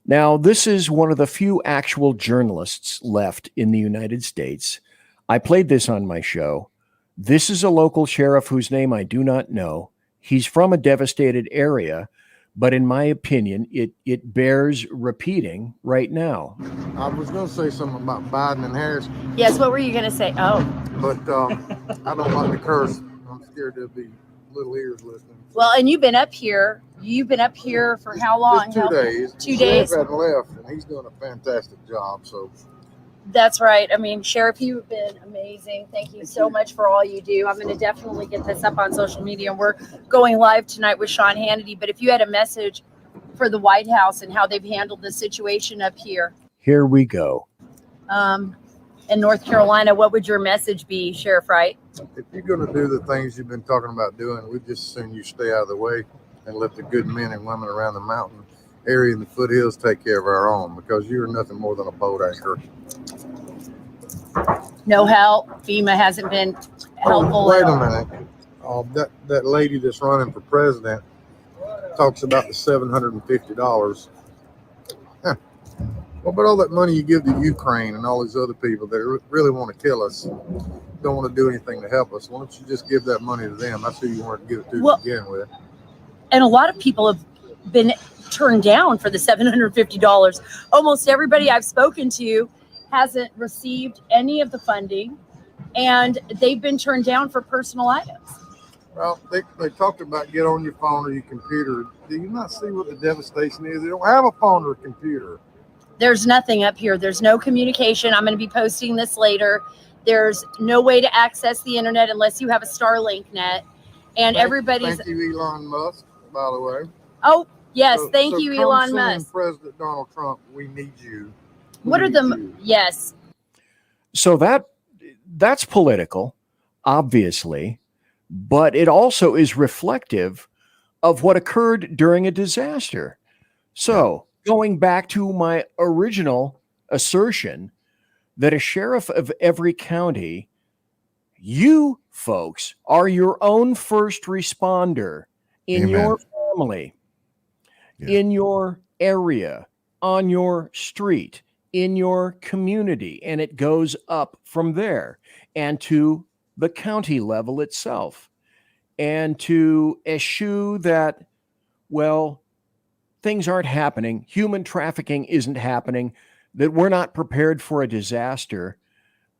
Now, this is one of the few actual journalists left in the United States. I played this on my show. This is a local sheriff whose name I do not know. He's from a devastated area, but in my opinion, it bears repeating right now. I was going to say something about Biden and Harris. Yes, what were you going to say? Oh. But I don't like to curse. I'm scared there'll be little ears listening. Well, and you've been up here. You've been up here for how long? Just 2 days. 2 days? Sheriff hadn't left, and he's doing a fantastic job. So That's right. I mean, Sheriff, you've been amazing. Thank you so much for all you do. I'm going to definitely get this up on social media. And we're going live tonight with Sean Hannity. But if you had a message for the White House and how they've handled the situation up here. Here we go. In North Carolina, what would your message be, Sheriff Wright? if you're going to do the things you've been talking about doing, we just send you stay out of the way and let the good men and women around the mountain area and the foothills take care of our own, because you're nothing more than a boat anchor. No help. FEMA hasn't been helpful. Wait a minute. That lady that's running for president talks about the $750. Huh. What about all that money you give to Ukraine and all these other people that really want to kill us, don't want to do anything to help us? Why don't you just give that money to them? That's who you want to give it to begin with. And a lot of people have been turned down for the $750. Almost everybody I've spoken to hasn't received any of the funding, and they've been turned down for personal items. Well, they talked about get on your phone or your computer. Do you not see what the devastation is? They don't have a phone or a computer. There's nothing up here. There's no communication. I'm going to be posting this later. There's no way to access the internet unless you have a Starlink net. And everybody's. Thank you, Elon Musk, by the way. Oh, yes. Thank you, come Elon soon, Musk. President Donald Trump, we need you. What are the. Yes. So that's political, obviously, but it also is reflective of what occurred during a disaster. So going back to my original assertion that a sheriff of every county, you folks are your own first responder in Amen. your family, in your area, on your street, in your community, and it goes up from there and to the county level itself, and to eschew that, well, things aren't happening, human trafficking isn't happening, that we're not prepared for a disaster.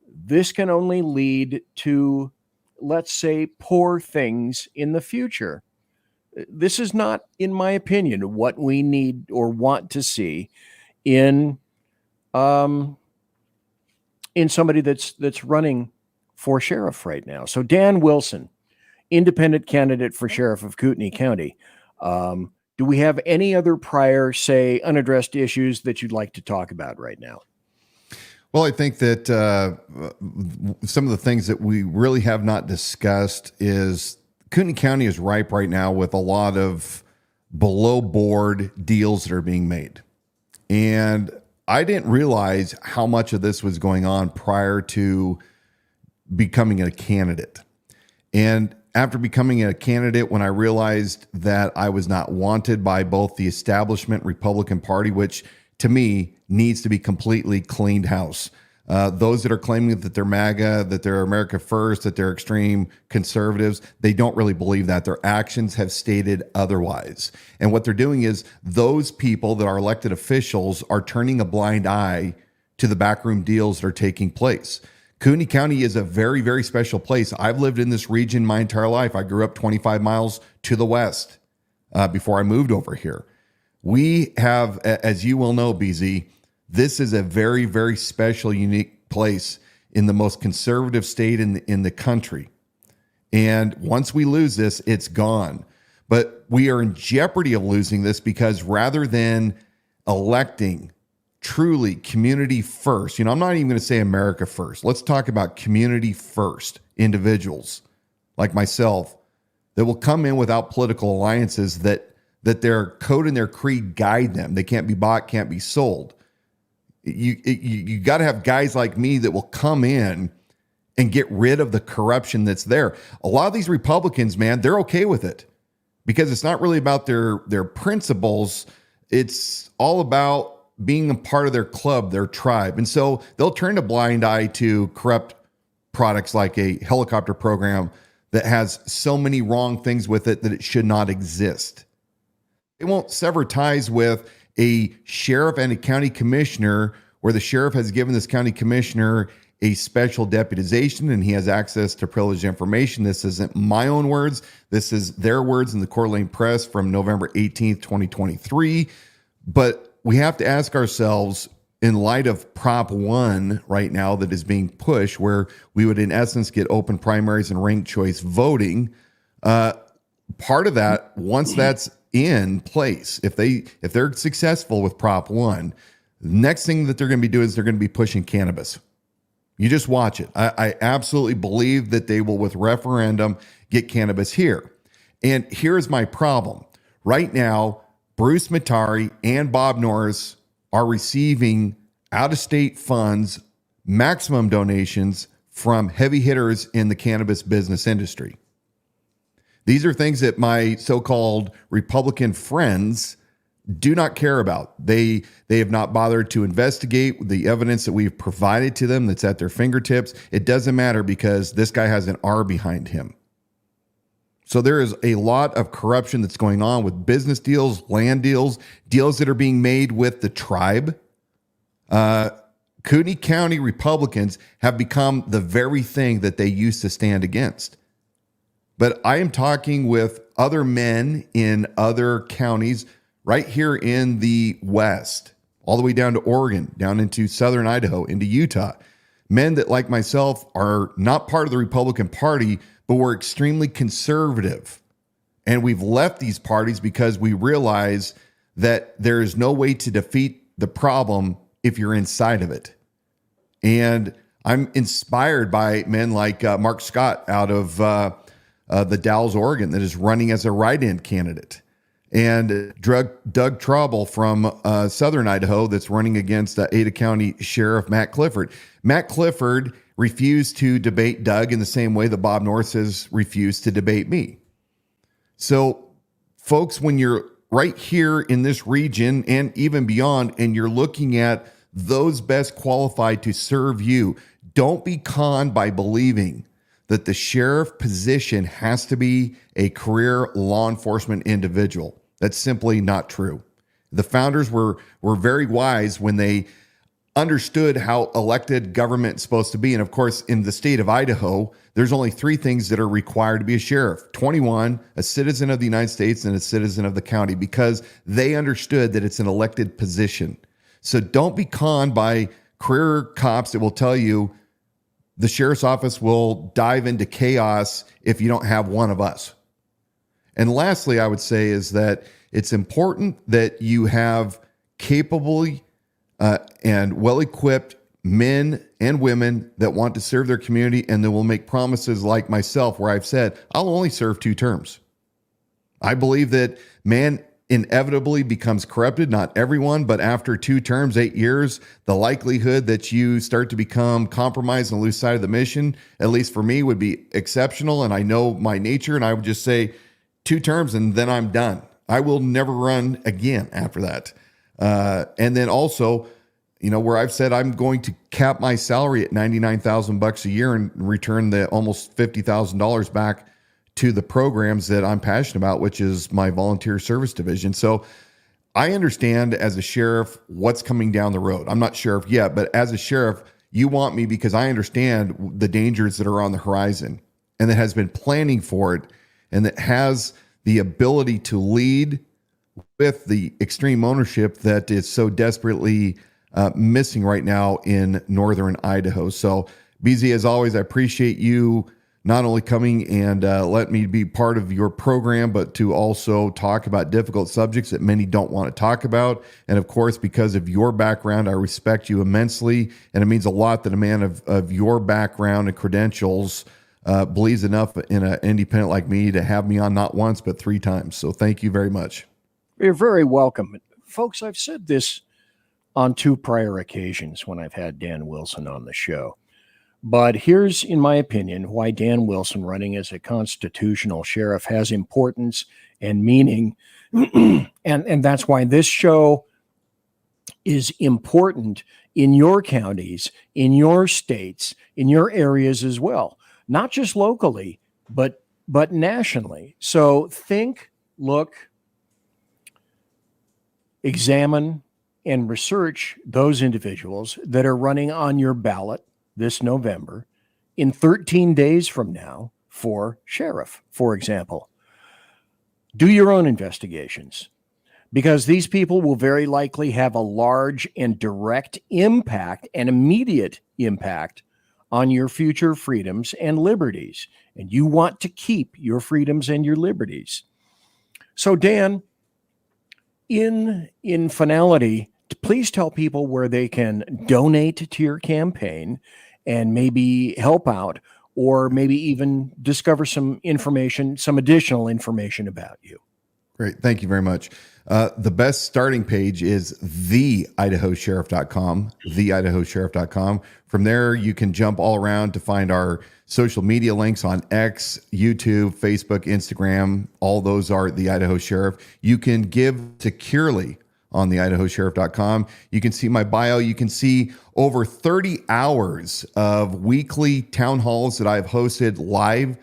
This can only lead to, let's say, poor things in the future. This is not, in my opinion, what we need or want to see in somebody that's running for sheriff right now. So Dan Wilson, independent candidate for sheriff of Kootenai County. Do we have any other prior, say, unaddressed issues that you'd like to talk about right now? Well, I think that some of the things that we really have not discussed is Kootenai County is ripe right now with a lot of below board deals that are being made. And I didn't realize how much of this was going on prior to becoming a candidate. And after becoming a candidate, when I realized that I was not wanted by both the establishment Republican Party, which to me needs to be completely cleaned house. Those that are claiming that they're MAGA, that they're America First, that they're extreme conservatives, they don't really believe that. Their actions have stated otherwise. And what they're doing is those people that are elected officials are turning a blind eye to the backroom deals that are taking place. Kootenai County is a very, very special place. I've lived in this region my entire life. I grew up 25 miles to the west before I moved over here. We have, as you will know, BZ, this is a very, very special, unique place in the most conservative state in the country. And once we lose this, it's gone. But we are in jeopardy of losing this because rather than electing truly community first, I'm not even going to say America first. Let's talk about community first individuals like myself that will come in without political alliances, that their code and their creed guide them. They can't be bought, can't be sold. You got to have guys like me that will come in and get rid of the corruption that's there. A lot of these Republicans, man, they're okay with it because it's not really about their principles. It's all about being a part of their club, their tribe. And so they'll turn a blind eye to corrupt products like a helicopter program that has so many wrong things with it that it should not exist. They won't sever ties with a sheriff and a county commissioner where the sheriff has given this county commissioner a special deputization and he has access to privileged information. This isn't my own words. This is their words in the Coeur d'Alene Press from November 18th, 2023. But we have to ask ourselves, in light of Prop 1 right now that is being pushed, where we would in essence get open primaries and ranked choice voting, part of that, once that's in place, if they're successful with Prop 1, the next thing that they're going to be doing is they're going to be pushing cannabis. You just watch it. I absolutely believe that they will, with referendum, get cannabis here. And here's my problem. Right now, Bruce Matari and Bob Norris are receiving out-of-state funds, maximum donations from heavy hitters in the cannabis business industry. These are things that my so-called Republican friends do not care about. They have not bothered to investigate the evidence that we've provided to them that's at their fingertips. It doesn't matter because this guy has an R behind him. So there is a lot of corruption that's going on with business deals, land deals, deals that are being made with the tribe. Kootenai County Republicans have become the very thing that they used to stand against. But I am talking with other men in other counties right here in the West, all the way down to Oregon, down into southern Idaho, into Utah. Men that, like myself, are not part of the Republican Party, but we're extremely conservative. And we've left these parties because we realize that there is no way to defeat the problem if you're inside of it. And I'm inspired by men like Mark Scott out of the Dalles, Oregon, that is running as a write-in candidate. And Doug Traubel from southern Idaho that's running against Ada County Sheriff Matt Clifford. Matt Clifford refused to debate Doug in the same way that Bob Norris has refused to debate me. So, folks, when you're right here in this region and even beyond, and you're looking at those best qualified to serve you, don't be conned by believing that the sheriff position has to be a career law enforcement individual. That's simply not true. The founders were very wise when they understood how elected government is supposed to be. And of course, in the state of Idaho, there's only 3 things that are required to be a sheriff: 21, a citizen of the United States, and a citizen of the county, because they understood that it's an elected position. So don't be conned by career cops that will tell you the sheriff's office will dive into chaos if you don't have one of us. And lastly, I would say is that it's important that you have capably and well-equipped men and women that want to serve their community and that will make promises like myself, where I've said, I'll only serve 2 terms. I believe that man inevitably becomes corrupted. Not everyone, but after 2 terms, 8 years, the likelihood that you start to become compromised and lose sight of the mission, at least for me, would be exceptional. And I know my nature, and I would just say 2 terms and then I'm done. I will never run again after that. And then also, where I've said I'm going to cap my salary at $99,000 a year and return the almost $50,000 back to the programs that I'm passionate about, which is my volunteer service division. So I understand as a sheriff what's coming down the road. I'm not sheriff yet, but as a sheriff, you want me because I understand the dangers that are on the horizon and that has been planning for it and that has the ability to lead with the extreme ownership that is so desperately missing right now in northern Idaho. So, BZ, as always, I appreciate you not only coming and let me be part of your program, but to also talk about difficult subjects that many don't want to talk about. And of course, because of your background, I respect you immensely. And it means a lot that a man of your background and credentials believes enough in an independent like me to have me on not once, but 3 times. So thank you very much. You're very welcome. Folks, I've said this on 2 prior occasions when I've had Dan Wilson on the show. But here's, in my opinion, why Dan Wilson running as a constitutional sheriff has importance and meaning. and that's why this show is important in your counties, in your states, in your areas as well. Not just locally, but nationally. So think, look, examine, and research those individuals that are running on your ballot this November in 13 days from now for sheriff, for example. Do your own investigations, because these people will very likely have a large and direct impact and immediate impact on your future freedoms and liberties. And you want to keep your freedoms and your liberties. So, Dan, in finality, please tell people where they can donate to your campaign and maybe help out, or maybe even discover some information, some additional information about you. Great. Thank you very much. The best starting page is theidahosheriff.com, theidahosheriff.com. From there, you can jump all around to find our social media links on X, YouTube, Facebook, Instagram. All those are the Idaho Sheriff. You can give securely on theidahosheriff.com. You can see my bio. You can see over 30 hours of weekly town halls that I've hosted live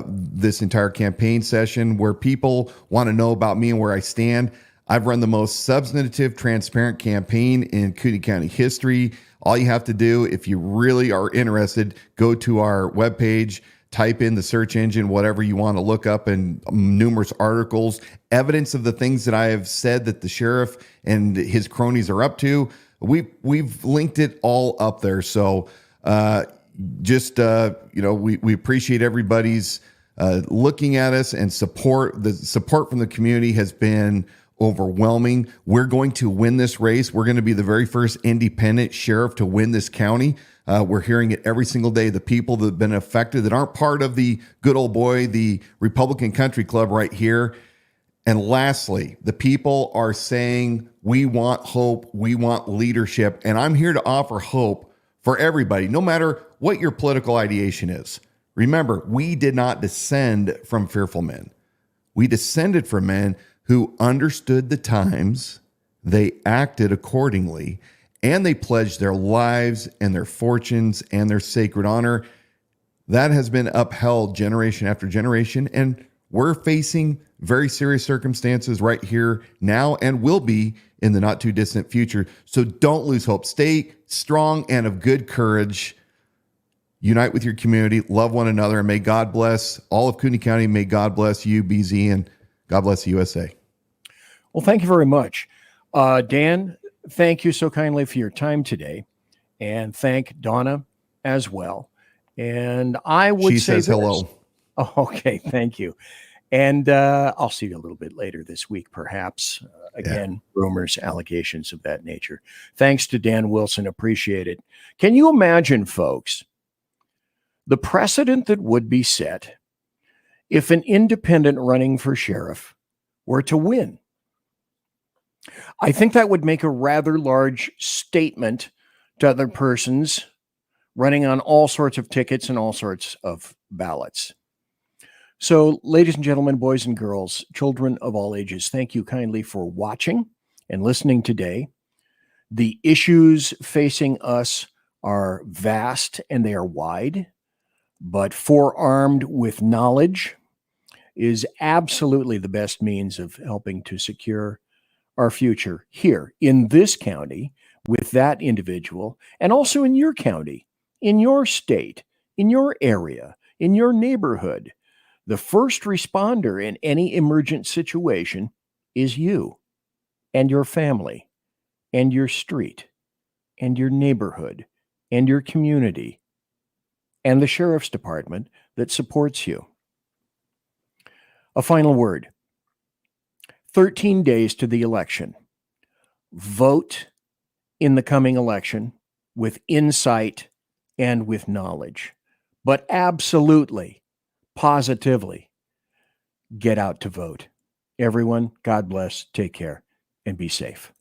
this entire campaign session, where people want to know about me and where I stand. I've run the most substantive, transparent campaign in Kootenai County history. All you have to do, if you really are interested, go to our webpage, type in the search engine, whatever you want to look up, and numerous articles, evidence of the things that I have said that the sheriff and his cronies are up to. We've linked it all up there. So we appreciate everybody's looking at us, and support. The support from the community has been overwhelming. We're going to win this race. We're going to be the very first independent sheriff to win this county. We're hearing it every single day. The people that have been affected, that aren't part of the good old boy, the Republican Country Club right here. And lastly, the people are saying, we want hope, we want leadership. And I'm here to offer hope for everybody, no matter what your political ideation is. Remember, we did not descend from fearful men. We descended from men who understood the times, they acted accordingly, and they pledged their lives and their fortunes and their sacred honor. That has been upheld generation after generation, and we're facing very serious circumstances right here now, and will be in the not too distant future. So don't lose hope. Stay strong and of good courage. Unite with your community, love one another, and may God bless all of Kootenai County. May God bless you, BZ, and God bless the USA. Well, thank you very much. Dan, thank you so kindly for your time today, and thank Donna as well. And I would she say says this. hello. Oh, okay, thank you. And I'll see you a little bit later this week, perhaps. Again, rumors, allegations of that nature. Thanks to Dan Wilson. Appreciate it. Can you imagine, folks, the precedent that would be set if an independent running for sheriff were to win? I think that would make a rather large statement to other persons running on all sorts of tickets and all sorts of ballots. So, ladies and gentlemen, boys and girls, children of all ages, thank you kindly for watching and listening today. The issues facing us are vast and they are wide, but forearmed with knowledge is absolutely the best means of helping to secure our future here in this county with that individual, and also in your county, in your state, in your area, in your neighborhood. The first responder in any emergent situation is you and your family and your street and your neighborhood and your community and the sheriff's department that supports you. A final word. 13 days to the election. Vote in the coming election with insight and with knowledge. But absolutely, positively, get out to vote. Everyone, God bless, take care, and be safe.